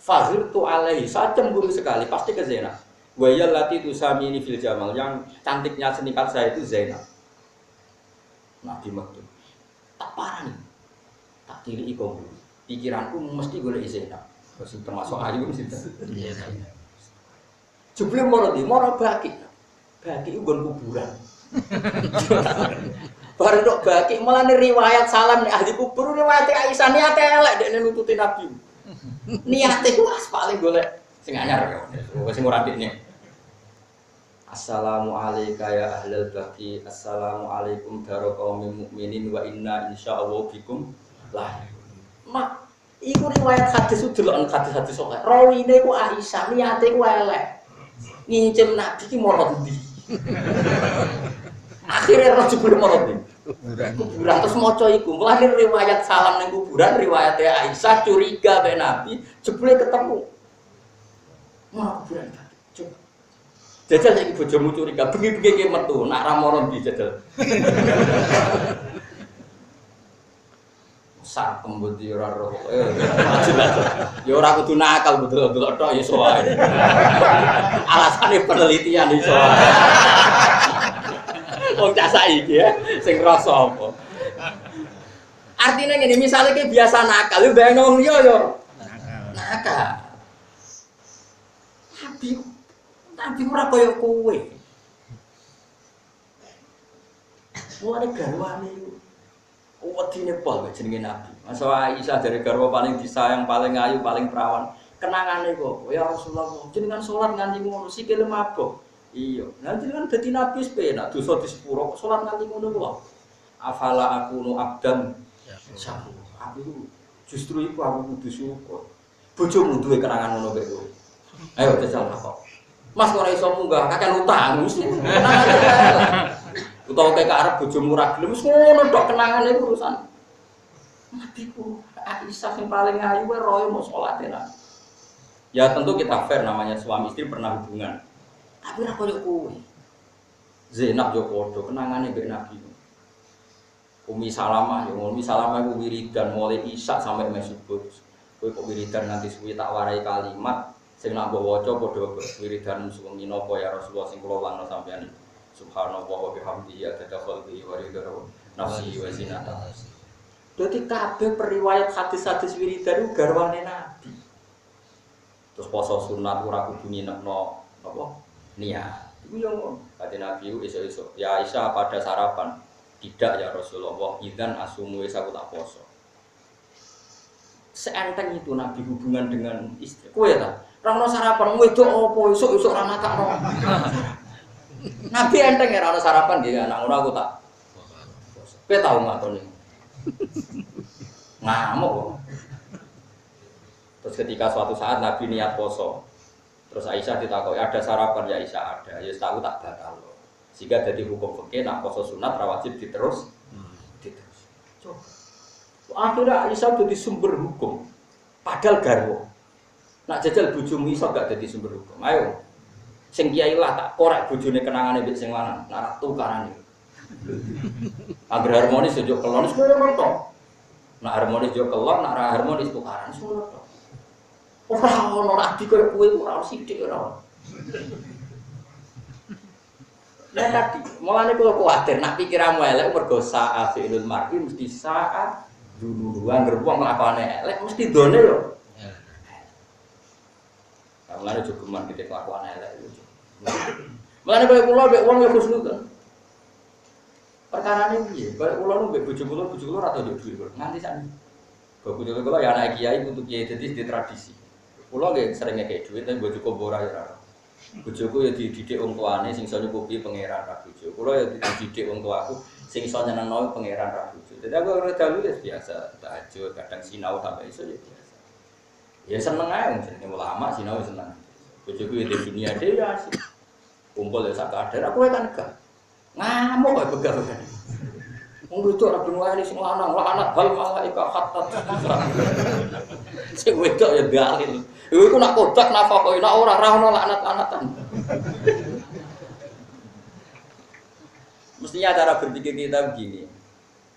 Fazir tu alaihi, saya cemburu sekali, pasti ke Zainab. Wayal lati tu samini fil jamal, yang cantiknya senikat saya itu Zainab. Nabi metu. Tak parah nih, tak tiri ikom. Pikiranku mesti golek Zainab. Terus termasuk ayu mesti. Jebule moro baki. Baki itu nggon kuburan. Bareng tok baki malah riwayat salam nih ahli kubur riwayat Aisyah niate elek dekne nututi Nabi. Niate ku paling golek sing anyar ya. Wis ora ndekne. Assalamu alayka ya ahlal baqi. Assalamu alaikum daro qaumil mukminin wa inna insyaallah bikum lahir. Mak iku riwayat hadis udelok hadis-hadis sok. Rawine ku Aisyah, niate ku elek. Ngincim Nabi ki marang ndi. Akhire ora jebule marang ndi. Kuburan terus maca iku. Mulane riwayat salam ning kuburan riwayat Aisyah curiga be Nabi, jebule ketemu. Mau kuburan. Coba. Jajal iki bojomu curiga, bengi-bengi ki metu, nak ra moro ndi jajal. Sak kembut yo ora roh. Ya ora kudu nakal betul-betul tok ya iso wae. Alasane penelitian iso wae. Wong cah saiki ya sing rasa apa. Artinya ngene, misale ki biasa nakal, yo bayangno wong liya yo nakal. Tapi ora kaya kowe. Mulane garwane wedine pol jenenge Nabi. Masa Aisyah dari garwa paling disayang, paling ayu, paling perawan. Kenangane kok, ya Rasulullah, jenengan salat nganti ngono sikile mabok. Iya, nanti kan dadi Nabi sepenak dosa di sepuro kok salat nganti ngono kok. Afala akunu abdan syukur. Aku justru iku aku kudu syukur. Bojomu duwe kenangan ngono kok. Ayo jajal kok. Mas kok ora iso munggah kakean utang mesti. Utawa kek arep bojomu ora gelem wis ngono tok kenangane urusan. Nabiku Aisyah yang paling ayu wae roe mau salat ya tentu kita fair namanya suami istri pernah hubungan. Tapi ora koyo kowe. Zainab yo padha kenangane mbek Nabi. Umi Salamah yo Umi Salamah ku wiridan mulai isya sampai subuh. Kowe kok wiridan nganti suwi tak warai kalimat sing nak mbok waca padha wiridan suwengi napa ya Rasulullah sing kula langno sampeyan. Subhanallah wa bihamdihi adada khalqihi wa ridha nafsihi wa zinata. Dadi kabeh periwayat hadis-hadis wiridan garwane Nabi. Terus poso sunat ora kudu nginepno apa? Niat. Iku yo kate Nabi esuk-esuk. Ya Aisyah pada sarapan. Tidak ya Rasulullah, idzan asumu wis aku tak poso. Seenteng itu Nabi hubungan dengan istri. Kowe ta? Ora ono sarapan wedok opo esuk-esuk ora matakno. Nabi enteng ora ono sarapan nggih anak ngono aku tak. Kowe tau ngatoni. Ngamuk kok. Terus ketika suatu saat Nabi niat poso. Terus Aisyah ditakoki ada sarapan ya Aisyah ada. Ya tahu tak batal. Sehingga jadi hukum fikih nak poso sunat ra wajib diterus. Diterus. Coba. Akhirnya Aisyah jadi sumber hukum. Padahal garwa. Nak jajal bojomu iso gak jadi sumber hukum. Ayo. Sing kiai lah tak korek bojone kenangane mbek sing lanang. Nak tukarane. Agar harmonis yo kelon ngono to. Nak harmonis yo kelon, nak ra harmonis tukaran ngono to. Ora ono nabi koyo kowe ora sithik ora. Lah tadi, mulane kula kuwatir nak pikiranmu elek mergo saat fi'lul mar'i mesti saat dulu anggere wong nglakone elek mesti done yo. Mulane jogeman kita kelakuan elek itu. Mulane kowe kula mbek wong ya husnudzon. Perkarane piye? Kowe kula nu mbek bojo kula ora tau duwe nganti sakniki. Bojo kula ya anak kiai untuk kiai dadi di tradisi. Kula nggih sering ngekek dhuwit tapi bojo kula ora ya. Bojoku ya dididik wong tuane sing iso nyukupi pangeran ra bojo. Kula ya dididik wong tuaku sing iso nyenengno pangeran ra bojo. Dadi aku ora dalu ya biasa tahajud, kadang sinau sampai iso ya biasa. Ya seneng ae jenenge ulama sinau seneng. Bojoku ya di dunia dhewe asik. Kumpul ya sak kadar aku kan gak. Ngamuk kok begal-begal. Wong wedok ora ben wae sing lanang, lanang hal malaika hatta. Sing wedok ya dalil. Iku nak kodak nafakoi nak ora ra ono laknat-laknatan. Mestinya cara berpikir kita begini.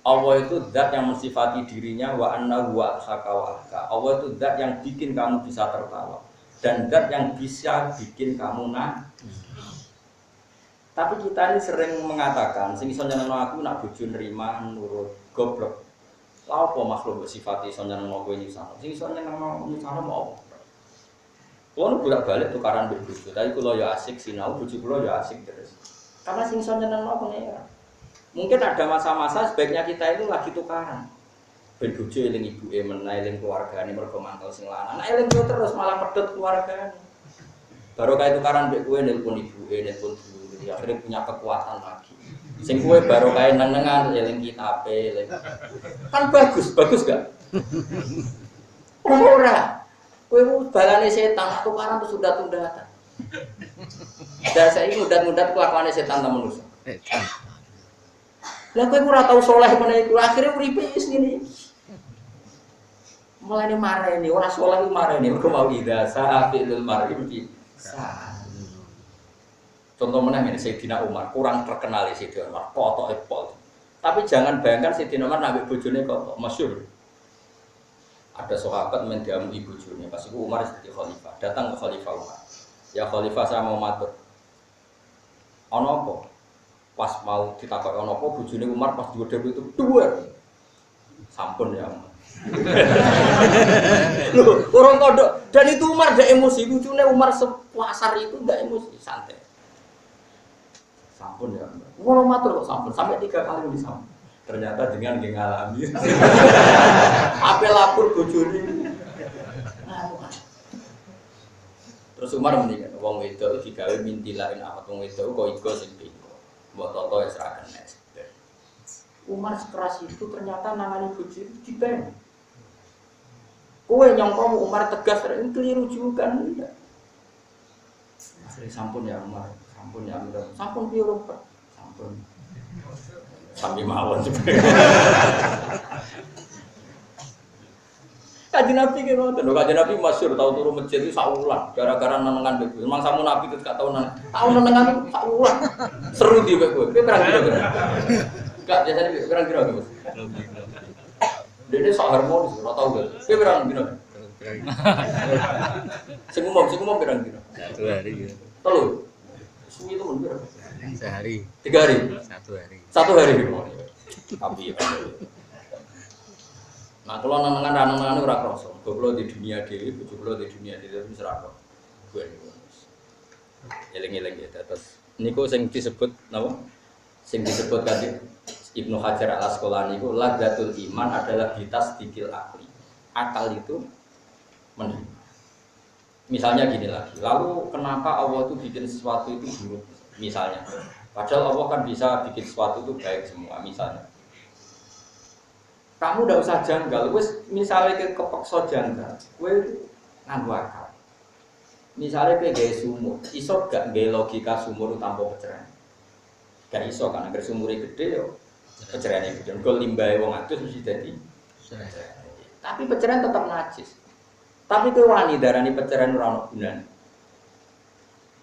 Allah itu zat yang mensifati dirinya wa annahu wa al-haka wa ahka. Allah itu zat yang bikin kamu bisa tertawa dan zat yang bisa bikin kamu nangis. Tapi kita ini sering mengatakan sing iso nyenengno aku nak bojo nrima nurut goblok. Lha apa makhluk sifati iso nyenengno kowe nyisano? Sing iso nyenengno nyisano mau apa? Kulo bolak-balik tukaran mbek bojo, tapi kulo ya asik sinau, bojo kulo ya asik terus. Karena sing iso nyenengno pengen. Mungkin ada masa-masa sebaiknya kita itu lagi tukaran. Ben bojo eling ibuke meneh eling keluargane mergo mantel sing lanang. Nek eling terus malah pedhot keluargane. Baru kae tukaran mbek kowe nelpon ibuke, nelpon dulure, ya akhirnya punya kekuatan lagi. Sing kowe baru kae nang-nangan eling kitabe, eling. Kan bagus gak? Ora. Kowe balane setan tukaran terus sudah tundatan. Dan saiki mudat-mudat kelakuane setan ta manusa. Lah kowe ora tau saleh meneh iku akhire uripe wis ngene. Mulane mareni, ora saleh iku mareni, mergo mau ida sa'afilul mar'i sa. Contoh meneh ngene Sayyidina Umar, kurang terkenal Sayyidina Umar, potoke pol. Tapi jangan bayangkan Sayyidina Umar nambah bojone kok masyhur. Ada sahabat mendiamu bojone, pas itu Umar jadi khalifah, datang ke khalifah Umar. Ya khalifah saya mau matur. Ono apa? Pas mau ditakok ono apa bojone Umar pas digodhog itu dua. Sampun ya Umar. Loh, orang kodok dan itu Umar ndak emosi, lucunya Umar sepuasar itu ndak emosi, santai. Sampun ya Umar. Orang matur kok sampun sampai 3 kali disampun. Ternyata dengan ngalami apa lapor bojone. Terus Umar mendingan wong wedok digawe mintilain apa wong wedok kok iku sing pinggo. Mbok toto wis ra kena. Umar sekeras itu ternyata nangani bojo dibeng. Kowe nyangka Umar tegas ini keliru juga ndak. Sampun ya Umar, sampun ya Umar. Sampun piye lho, Pak? Sampun. Sampai mawon juga. Kajian Nabi ki ngoten lho, kajian Nabi masyhur tau turu masjid itu saulan gara-gara nenengan beku. Memang samu Nabi itu gak tau nenengan. Tau nenengan itu saulan. Seru di beku. Kowe perang kira-kira. Gak biasane perang kira-kira, Mas. Dene sak harmonis ora tau gak. Kowe perang kira. Sing umum perang kira. 1 hari gitu. Telu. Suwi itu mun pira? Sehari. 3 hari. 1 hari. 1 hari. Tapi ya. Nah, kalau nang-nang ora krasa. Kulo di dunia dhewe, bojo kulo di dunia dhewe wis ora kok. Gue eling-eling ya terus niku sing disebut napa? Sing disebut tadi Ibnu Hajar Al-Asqalani niku ladatul iman adalah bitasdikil akli. Akal itu menerima. Misalnya gini lagi, lalu kenapa Allah itu bikin sesuatu itu buruk? Misalnya, padahal Allah kan bisa bikin sesuatu itu baik semua. Misalnya, kamu tidak usah janggal, wes misalnya kepeksa janggal, gue nganggo akal. Misalnya kayak gaya sumur, iso gak gaya logika sumur tanpa pencerahan? Gak iso kan, agar sumurnya gede yo, pencerahannya gede. Kalau limbah wong atus mesti jadi. Tapi pencerahan tetap najis. Tapi kowe wani darani pencerahan ora ono gunane.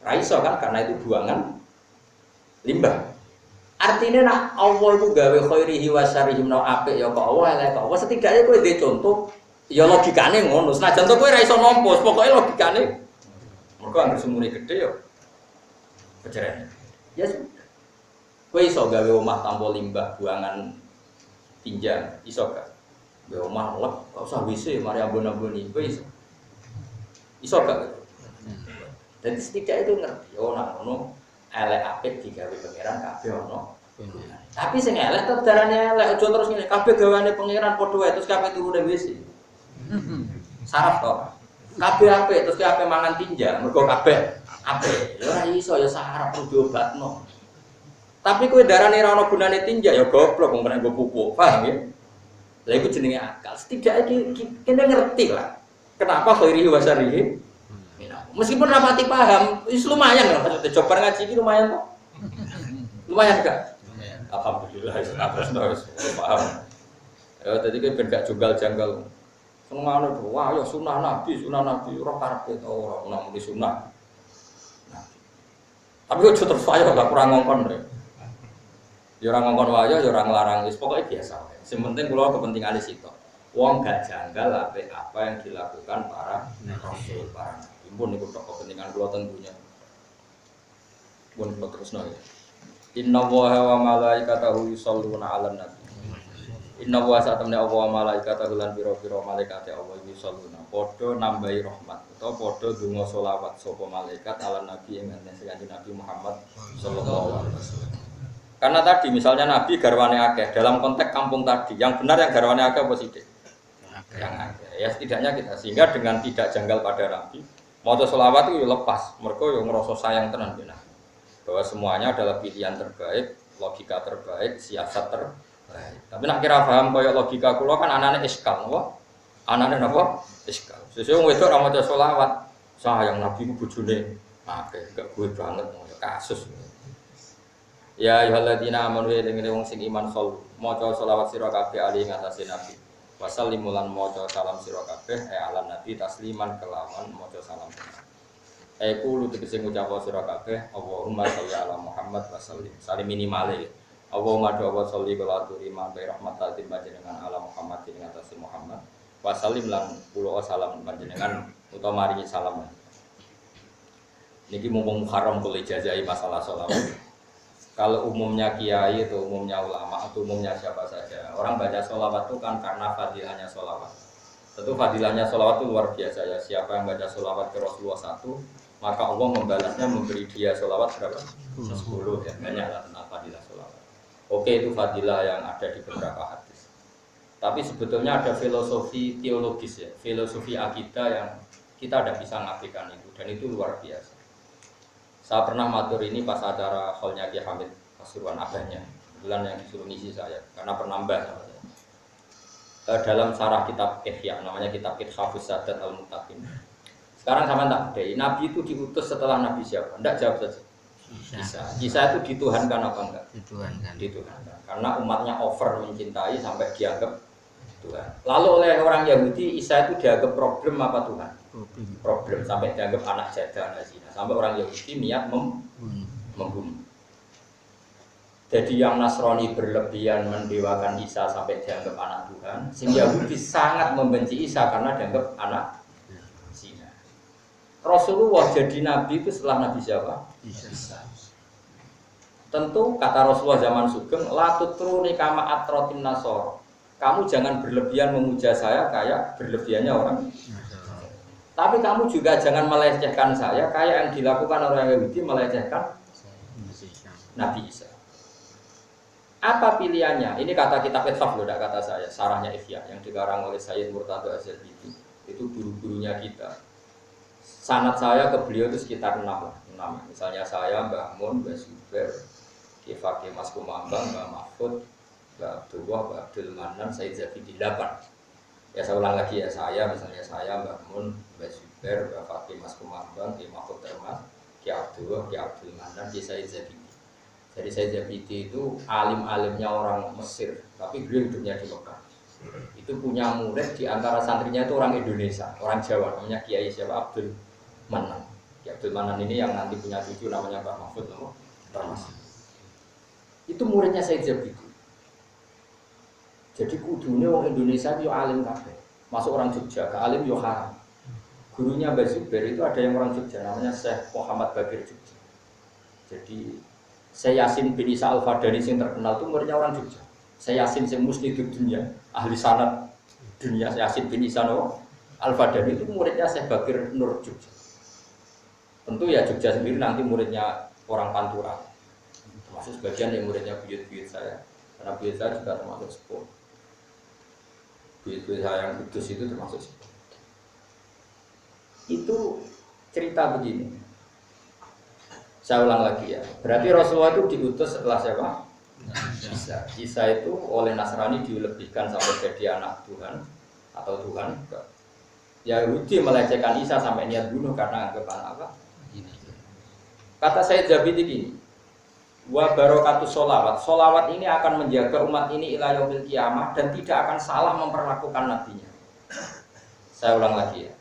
Ra iso kan karena itu buangan limbah. Artinya nak Allah itu gawe khairihi wa syarrihi no apik ya kok Allah elek kok. Wes setidaknya kowe ndek contoh ya logikane ngono. Senajan to kowe ra iso nampa, pokoke logikane mergo anggere sumure gedhe ya pencerahan. Ya sudah. Kowe iso gawe omah tanpa limbah buangan tinja, iso gak? Gawe omah lek gak usah WC mari ambon-amboni, kowe iso gak? Dan setidaknya itu ngerti, oh nak ngono elek apik digawe pangeran kabeh ono. Tapi sing elek tetep darane elek, aja terus ngene kabeh gaweane pangeran padha wae terus kabeh turune WC. Saraf to. Kabeh apik terus kabeh mangan tinja, mergo kabeh apik. Ya ora iso ya saraf kudu diobatno. Tapi kowe darane ora ono gunane tinja ya goblok wong kena nggo pupuk, paham ya? Lah iku jenenge akal. Setidaknya kita ngerti lah. Kenapa khairihi wa syarrihi? Meskipun rapati paham, wis lumayan lah maksudnya coba ngaji iki lumayan kok. Lumayan enggak? Lumayan. Alhamdulillah terus paham. Ya tadi kan ben gak janggal-janggal. Senengane wah ya sunah Nabi ora karepe to ora muni sunah. Tapi ojo terus ayo gak kurang ngongkon rek. Ya ora ngongkon wae ya ora nglarang wis pokoke biasa wae. Sing penting kula kepentingane sitok. Wong gak janggal apa yang dilakukan para rasul, para nabi. Pun niku tok kepentingan kula tentunya. Pun kula terusno ya. Inna Allaha wa malaikatahu yusholluna 'alan nabi. Inna wa satamna Allah wa malaikatahu lan pira-pira malaikate Allah yusholluna. Padha nambahi rahmat utawa padha donga selawat sapa malaikat 'alan nabi ing kanjeng Nabi Muhammad sallallahu alaihi wasallam. Karena tadi misalnya Nabi garwane akeh dalam konteks kampung tadi, yang benar yang garwane akeh apa sithik? Yang akeh. Ya setidaknya kita sehingga dengan tidak janggal pada Nabi, maca selawat itu lepas, mergo yo ngrasa sayang tenan ben. Bahwa semuanya adalah pilihan terbaik, logika terbaik, siasat terbaik. Tapi nak kira paham kaya logika kula kan anane iskal, napa? Anane napa? Iskal. Sesuk wong wedok ra maca selawat, sayang Nabi ku bojone akeh, gak kuwe banget kasus. Ya ayyuhalladzina amanu eling-eling wong sing iman shol maca selawat sira kabeh ali ngatasi nabi. Wasallimu lan maca salam sira kabeh alan nabi tasliman kelawan maca salam. Kulo tegese ngucap sira kabeh Allahumma sholli ala Muhammad wa sallim. Salim minimale. Allahumma wa sholli ala turima bi rahmatin panjenengan ala Muhammad ing ngatasi Muhammad. Wa sallim lan kula salam panjenengan utawa maringi salam. Niki mumpung Muharram kula ijazahi masalah sholawat. Kalau umumnya kiai atau umumnya ulama atau umumnya siapa saja, orang baca sholawat itu kan karena fadilahnya sholawat. Tentu fadilahnya sholawat itu luar biasa ya. Siapa yang baca sholawat ke Rasulullah 1, maka Allah membalasnya memberi dia sholawat berapa? 10 ya. Banyaklah tentang fadilah sholawat. Oke, itu fadilah yang ada di beberapa hadis. Tapi sebetulnya ada filosofi teologis ya, filosofi akidah yang kita tidak bisa ngapikan itu, dan itu luar biasa. Saya pernah matur ini pas acara hallnya Ki Hamid Pasuruan abahnya, bulan yang disuruh ngisi saya, karena penambah sama saya. Dalam sarah kitab Ihya, namanya kitab Hafuz Sadat Al-Muttaqin. Sekarang sama tak bedai, Nabi itu diutus setelah Nabi siapa? Tidak jawab saja. Isa itu dituhankan apa enggak? Dituhankan. Karena umatnya over mencintai sampai dianggap Tuhan. Lalu oleh orang Yahudi, Isa itu dianggap problem apa Tuhan? Problem sampai dianggap anak jadah, anak zina. Sampai orang Yahudi niat membunuh. Jadi yang Nasrani berlebihan mendewakan Isa sampai dianggap anak Tuhan, sing Yahudi sangat membenci Isa karena dianggap anak zina. Rasulullah jadi nabi itu setelah Nabi siapa? Isa. Tentu kata Rasulullah zaman Sugeng, la tutruni kama atrotin nasoro. Kamu jangan berlebihan memuja saya kayak berlebihannya orang. Tapi kamu juga jangan melecehkan saya kayak yang dilakukan orang Yahudi melecehkan Nabi Isa. Apa pilihannya? Ini kata kitab Ithaf loh, tidak kata saya. Sarahnya Ihya yang dikarang oleh Sayyid Murtado Az-Zabidi. Itu guru-gurunya kita. Sanad saya ke beliau itu sekitar 6. Misalnya saya, Mbah Mun, Mbah Zubair, Ki Fakih Mas Kumambang, Mbah Mahfud, Mbah Abdullah, Mbah Abdul Manan, Sayyid Zabidi 8. Ya saya ulang lagi ya, misalnya saya, Mbah Mun, Mbah Zubair, Mbah Fakih Mas Kumambang, Ki Mahfud Termas, Ki Abdullah, Ki Abdul Manan, Ki Sayyid Zabidi. Jadi Sayyid Zabidi itu alim-alimnya orang Mesir, tapi beliau hidupnya di Mekah. Itu punya murid di antara santrinya itu orang Indonesia, orang Jawa, namanya Kiai siapa? Abdul Manan. Ki Abdul Manan ini yang nanti punya cucu namanya Mbah Mahfud Termas. Itu muridnya Sayyid Zabidi. Jadi kudunya orang Indonesia itu alim kabeh. Masuk orang Jogja, ke alim yo haram. Gurunya Mbah Zubair itu ada yang orang Jogja, namanya Syekh Muhammad Bakir Jogja. Jadi Syekh Yasin bin Isa Al-Fadani yang terkenal itu muridnya orang Jogja. Syekh Yasin yang musnidud dunia, ahli sanad dunia. Syekh Yasin bin Isa Al-Fadani itu muridnya Syekh Bakir Nur Jogja. Tentu ya Jogja sendiri nanti muridnya orang Pantura. Termasuk sebagian yang muridnya buyut-buyut saya. Karena buyut saya juga termasuk sepuh. Buyut-buyut saya yang kudus itu termasuk sepuh. Itu cerita begini. Saya ulang lagi ya. Berarti Rasulullah itu diutus setelah siapa? Isa. Isa itu oleh Nasrani dilebihkan sampai jadi anak Tuhan atau Tuhan. Yahudi melecehkan Isa sampai niat bunuh karena anggapan apa? Kata Sayyid Zabidi gini, wa barokatu sholawat. Sholawat ini akan menjaga umat ini ila yaumil qiyamah dan tidak akan salah memperlakukan nabinya. Saya ulang lagi ya.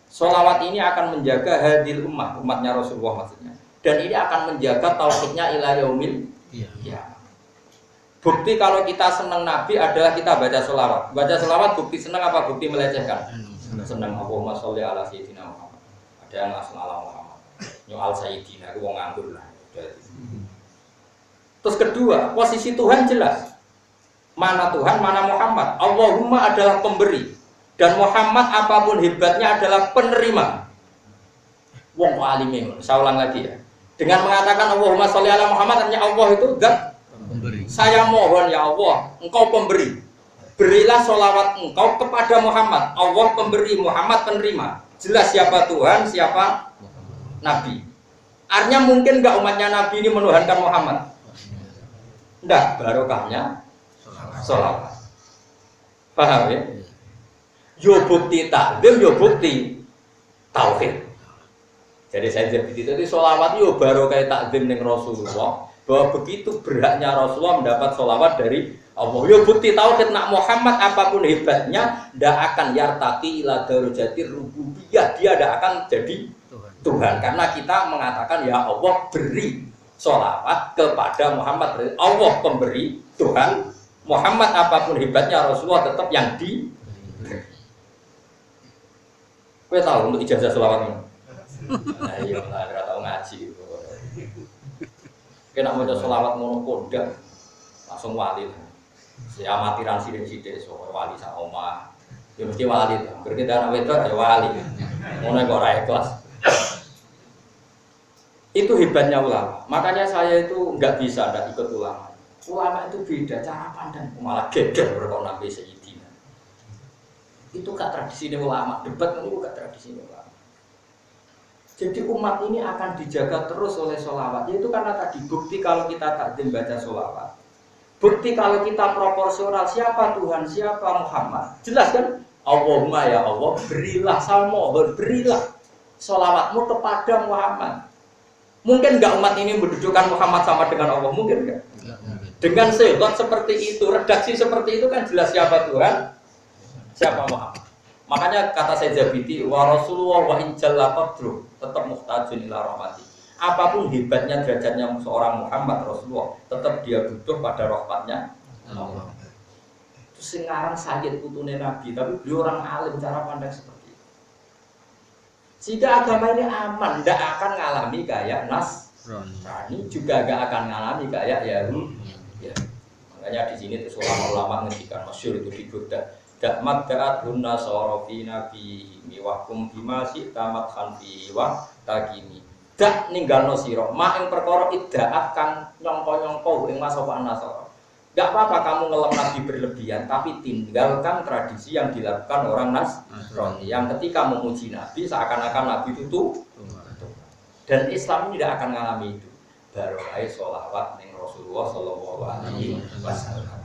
Sholawat ini akan menjaga hadil umatnya Rasulullah maksudnya. Dan ini akan menjaga tauhidnya ila yaumil qiyamah. Bukti kalau kita senang Nabi adalah kita baca sholawat. Baca sholawat bukti senang apa bukti melecehkan? Senang Allahumma sholli ala sayyidina Muhammad. Ada yang asal ala Muhammad. Nyoal sayyidina itu wong nganggur lah. Terus kedua, posisi Tuhan jelas. Mana Tuhan, mana Muhammad. Allahumma adalah pemberi dan Muhammad apapun hebatnya adalah penerima. Wong alime. Saya ulang lagi ya. Dengan mengatakan Allahumma sholli ala Muhammad, artinya Allah itu zat pemberi. Saya mohon ya Allah, Engkau pemberi. Berilah sholawat Engkau kepada Muhammad. Allah pemberi, Muhammad penerima. Jelas siapa Tuhan, siapa Nabi. Artinya mungkin enggak umatnya Nabi ini menuhankan Muhammad? Enggak, barokahnya sholawat. Paham ya? Yo bukti takdim, yo bukti tauhid. Jadi saya jadi itu sholawat yo barokah takdim dengan Rasulullah. Bahwa begitu beratnya Rasulullah mendapat sholawat dari Allah. Yo bukti tauhid nak Muhammad apapun hebatnya ndak akan yartaqi ila darajati rububiyah, dia ndak akan jadi Tuhan. Karena kita mengatakan ya Allah beri sholawat kepada Muhammad. Allah pemberi, Tuhan. Muhammad apapun hebatnya Rasulullah tetap yang di. Kowe tahu untuk ijazah sholawat ini? Nah iya lah, ora tau ngaji. Kena mau sholawat ngono kodang langsung wali. Ya amatiran sidik-sidik so wali sak omah. Ya mesti wali to. Berarti anak wedok ya wali. Ngono kok ora ikhlas. Itu hebatnya ulama. Makanya saya itu enggak bisa enggak ikut ulama. Ulama itu beda cara pandang, malah geger berkok nabi sayyidina. Itu gak tradisi ulama, debat itu gak tradisi ulama. Jadi umat ini akan dijaga terus oleh sholawat. Yaitu karena tadi bukti kalau kita takdim baca sholawat. Bukti kalau kita proporsional siapa Tuhan, siapa Muhammad. Jelas kan? Allahumma ya Allah, berilah salmo, berilah sholawatmu kepada Muhammad. Mungkin enggak umat ini mendudukan Muhammad sama dengan Allah? Mungkin enggak? Dengan sehot seperti itu, redaksi seperti itu kan jelas siapa Tuhan, siapa Muhammad. Makanya kata saya Zabidi, wa Rasulullah wa injalla qadru tetap muhtajun ila rahmati. Apapun hebatnya derajatnya seorang Muhammad Rasulullah, tetap dia butuh pada rahmatnya Allah. Itu sekarang Sayyid putune Nabi, tapi beliau orang alim cara pandang seperti itu. Sehingga agama ini aman, tidak akan ngalami kayak Nasrani, juga gak akan ngalami kayak Yahudi. Ya. Makanya di sini tuh ulama-ulama ngendikan masyhur itu di Buddha. Dakmat da'atun nasara fi nabi miwakum bima sitamat khanfi wa taqimi. Dak ninggalno sira mak ing perkara iddaat kang nyongko-nyongko ing masopan nasara. Enggak apa-apa kamu ngelem nabi berlebihan, tapi tinggalkan tradisi yang dilakukan orang Nasrani yang ketika memuji nabi seakan-akan nabi itu tuh. Dan Islam ini tidak akan mengalami itu. Barokah sholawat ning Rasulullah sallallahu alaihi wasallam.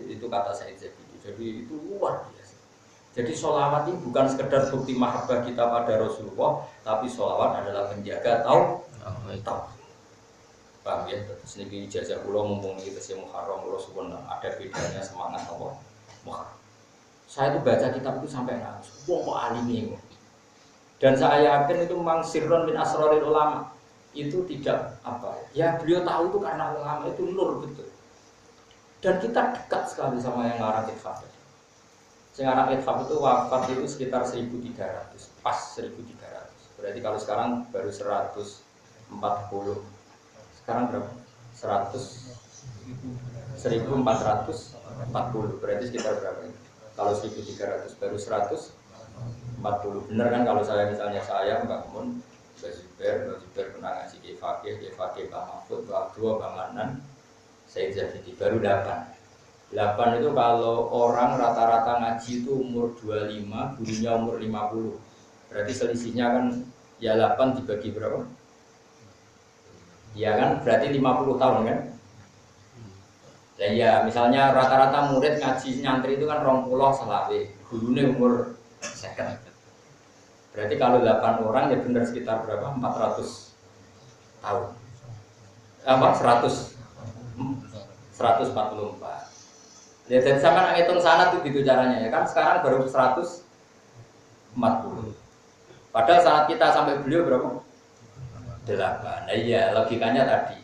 Itu kata Sayyid Zabidi. Jadi itu luar biasa. Jadi sholawat ini bukan sekedar bukti mahabbah kita pada Rasulullah, tapi sholawat adalah penjaga tauhid. Paham ya? Terus ini ijazah kula mumpung kita si Muharram Rasulullah ada bedanya semangat Allah Muharram. Saya itu baca kitab itu sampai nangis. Wong kok alime. Dan saya yakin itu memang sirron min asrarul ulama. Itu tidak apa ya, beliau tahu itu karena ulama itu nur betul. Dan kita dekat sekali sama yang ngarang Ithaf. Yang ngarang Ithaf itu wafat itu sekitar 1300, pas 1300. Berarti kalau sekarang baru 140. Sekarang berapa? 1440. Berarti sekitar berapa ini? Kalau 1300 baru 140. Benar kan kalau saya misalnya saya Mbak Mun Mbak Zubair pernah ngaji ke Fakih Bang Mahfud, Bang Abdul, Bang Manan, Said Zabidi, baru 8 itu kalau orang rata-rata ngaji itu umur 25, gurunya umur 50. Berarti selisihnya kan ya 8 dibagi berapa? Ya kan berarti 50 tahun kan? Ya, ya misalnya rata-rata murid ngaji nyantri itu kan 20 selawe, gurunya umur 50. Berarti kalau 8 orang ya benar sekitar berapa? 400 tahun. Apa? 144. Ya jadi sama ngitung sanad tuh gitu caranya ya kan sekarang baru 140. Padahal saat kita sampai beliau berapa? 8. Nah iya logikanya tadi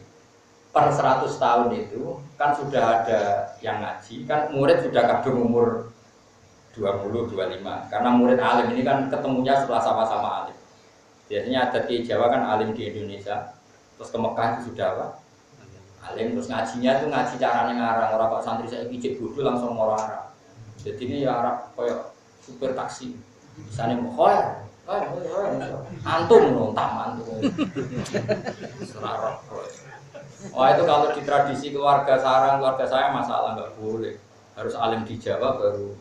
per 100 tahun itu kan sudah ada yang ngaji kan murid sudah kadung umur 20-25 karena murid alim ini kan ketemunya setelah sama-sama alim. Biasanya ada di Jawa kan alim di Indonesia terus ke Mekah itu sudah apa? Alim terus ngajinya itu ngaji caranya ngarang orang kok santri saya pijik bodoh langsung ngoro Arab. Jadi ini ya Arab kayak supir taksi misalnya khoir antum nontam antum serarok. Wah itu kalau di tradisi keluarga saya masalah nggak boleh harus alim di Jawa baru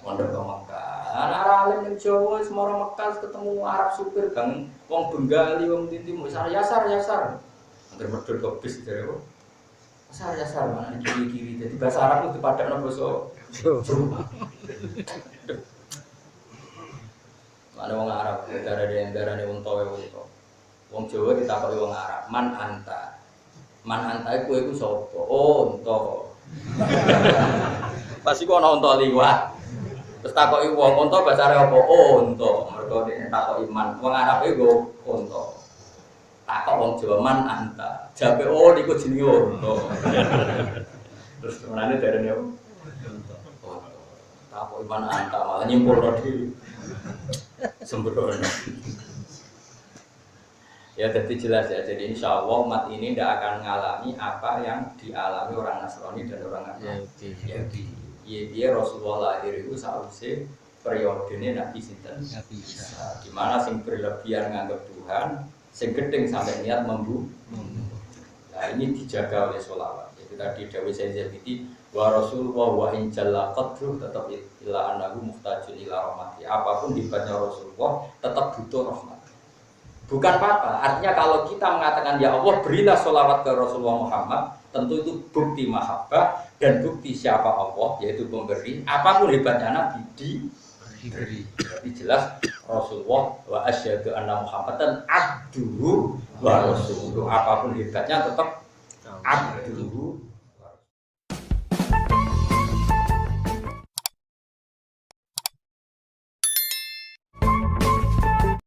mondok ke Mekah. Anak alim di Jawa semua orang Mekah ketemu Arab supir gang wong Bengali wong Tintim yasar hampir medul ke bis dari apa? Yasar mana kiri jadi bahasa Arab itu pada bahasa ada wong Arab darah unta wong Jawa ditakoki wong Arab man anta iku sapa oh unta pasti kok ana unta liwat terus takoki wong unta bahasa Arab apa oh unta mergo nek takoki man wong Arab iku unta takok wong Jawa man anta jabe oh niku jenenge unta terus menane darane apa unta takoki man anta malah nyimpulno dhewe sembrono. Ya jadi jelas ya. Jadi insya Allah umat ini tidak akan mengalami apa yang dialami orang Nasrani dan orang Yahudi. Iya Rasulullah lahir itu sausé periodenya Nabi Sinten. Di mana sing berlebihan nganggap Tuhan, sing gedeng sampai niat membunuh. Nah ini dijaga oleh sholawat. Itu tadi Dawi Sayyid Zabidi wa Rasulullah wa in jalla qadruh tetap ila annahu muhtajun ila rahmati. Apapun hebatnya Rasulullah tetap butuh rahmat. Bukan apa-apa, artinya kalau kita mengatakan ya Allah berilah sholawat ke Rasulullah Muhammad, tentu itu bukti mahabbah dan bukti siapa Allah, yaitu pemberi. Apapun hebatnya Nabi diberi. Jadi jelas Rasulullah wa asyhadu anna Muhammadan abduhu wa rasuluh. Apapun hebatnya tetap abdu.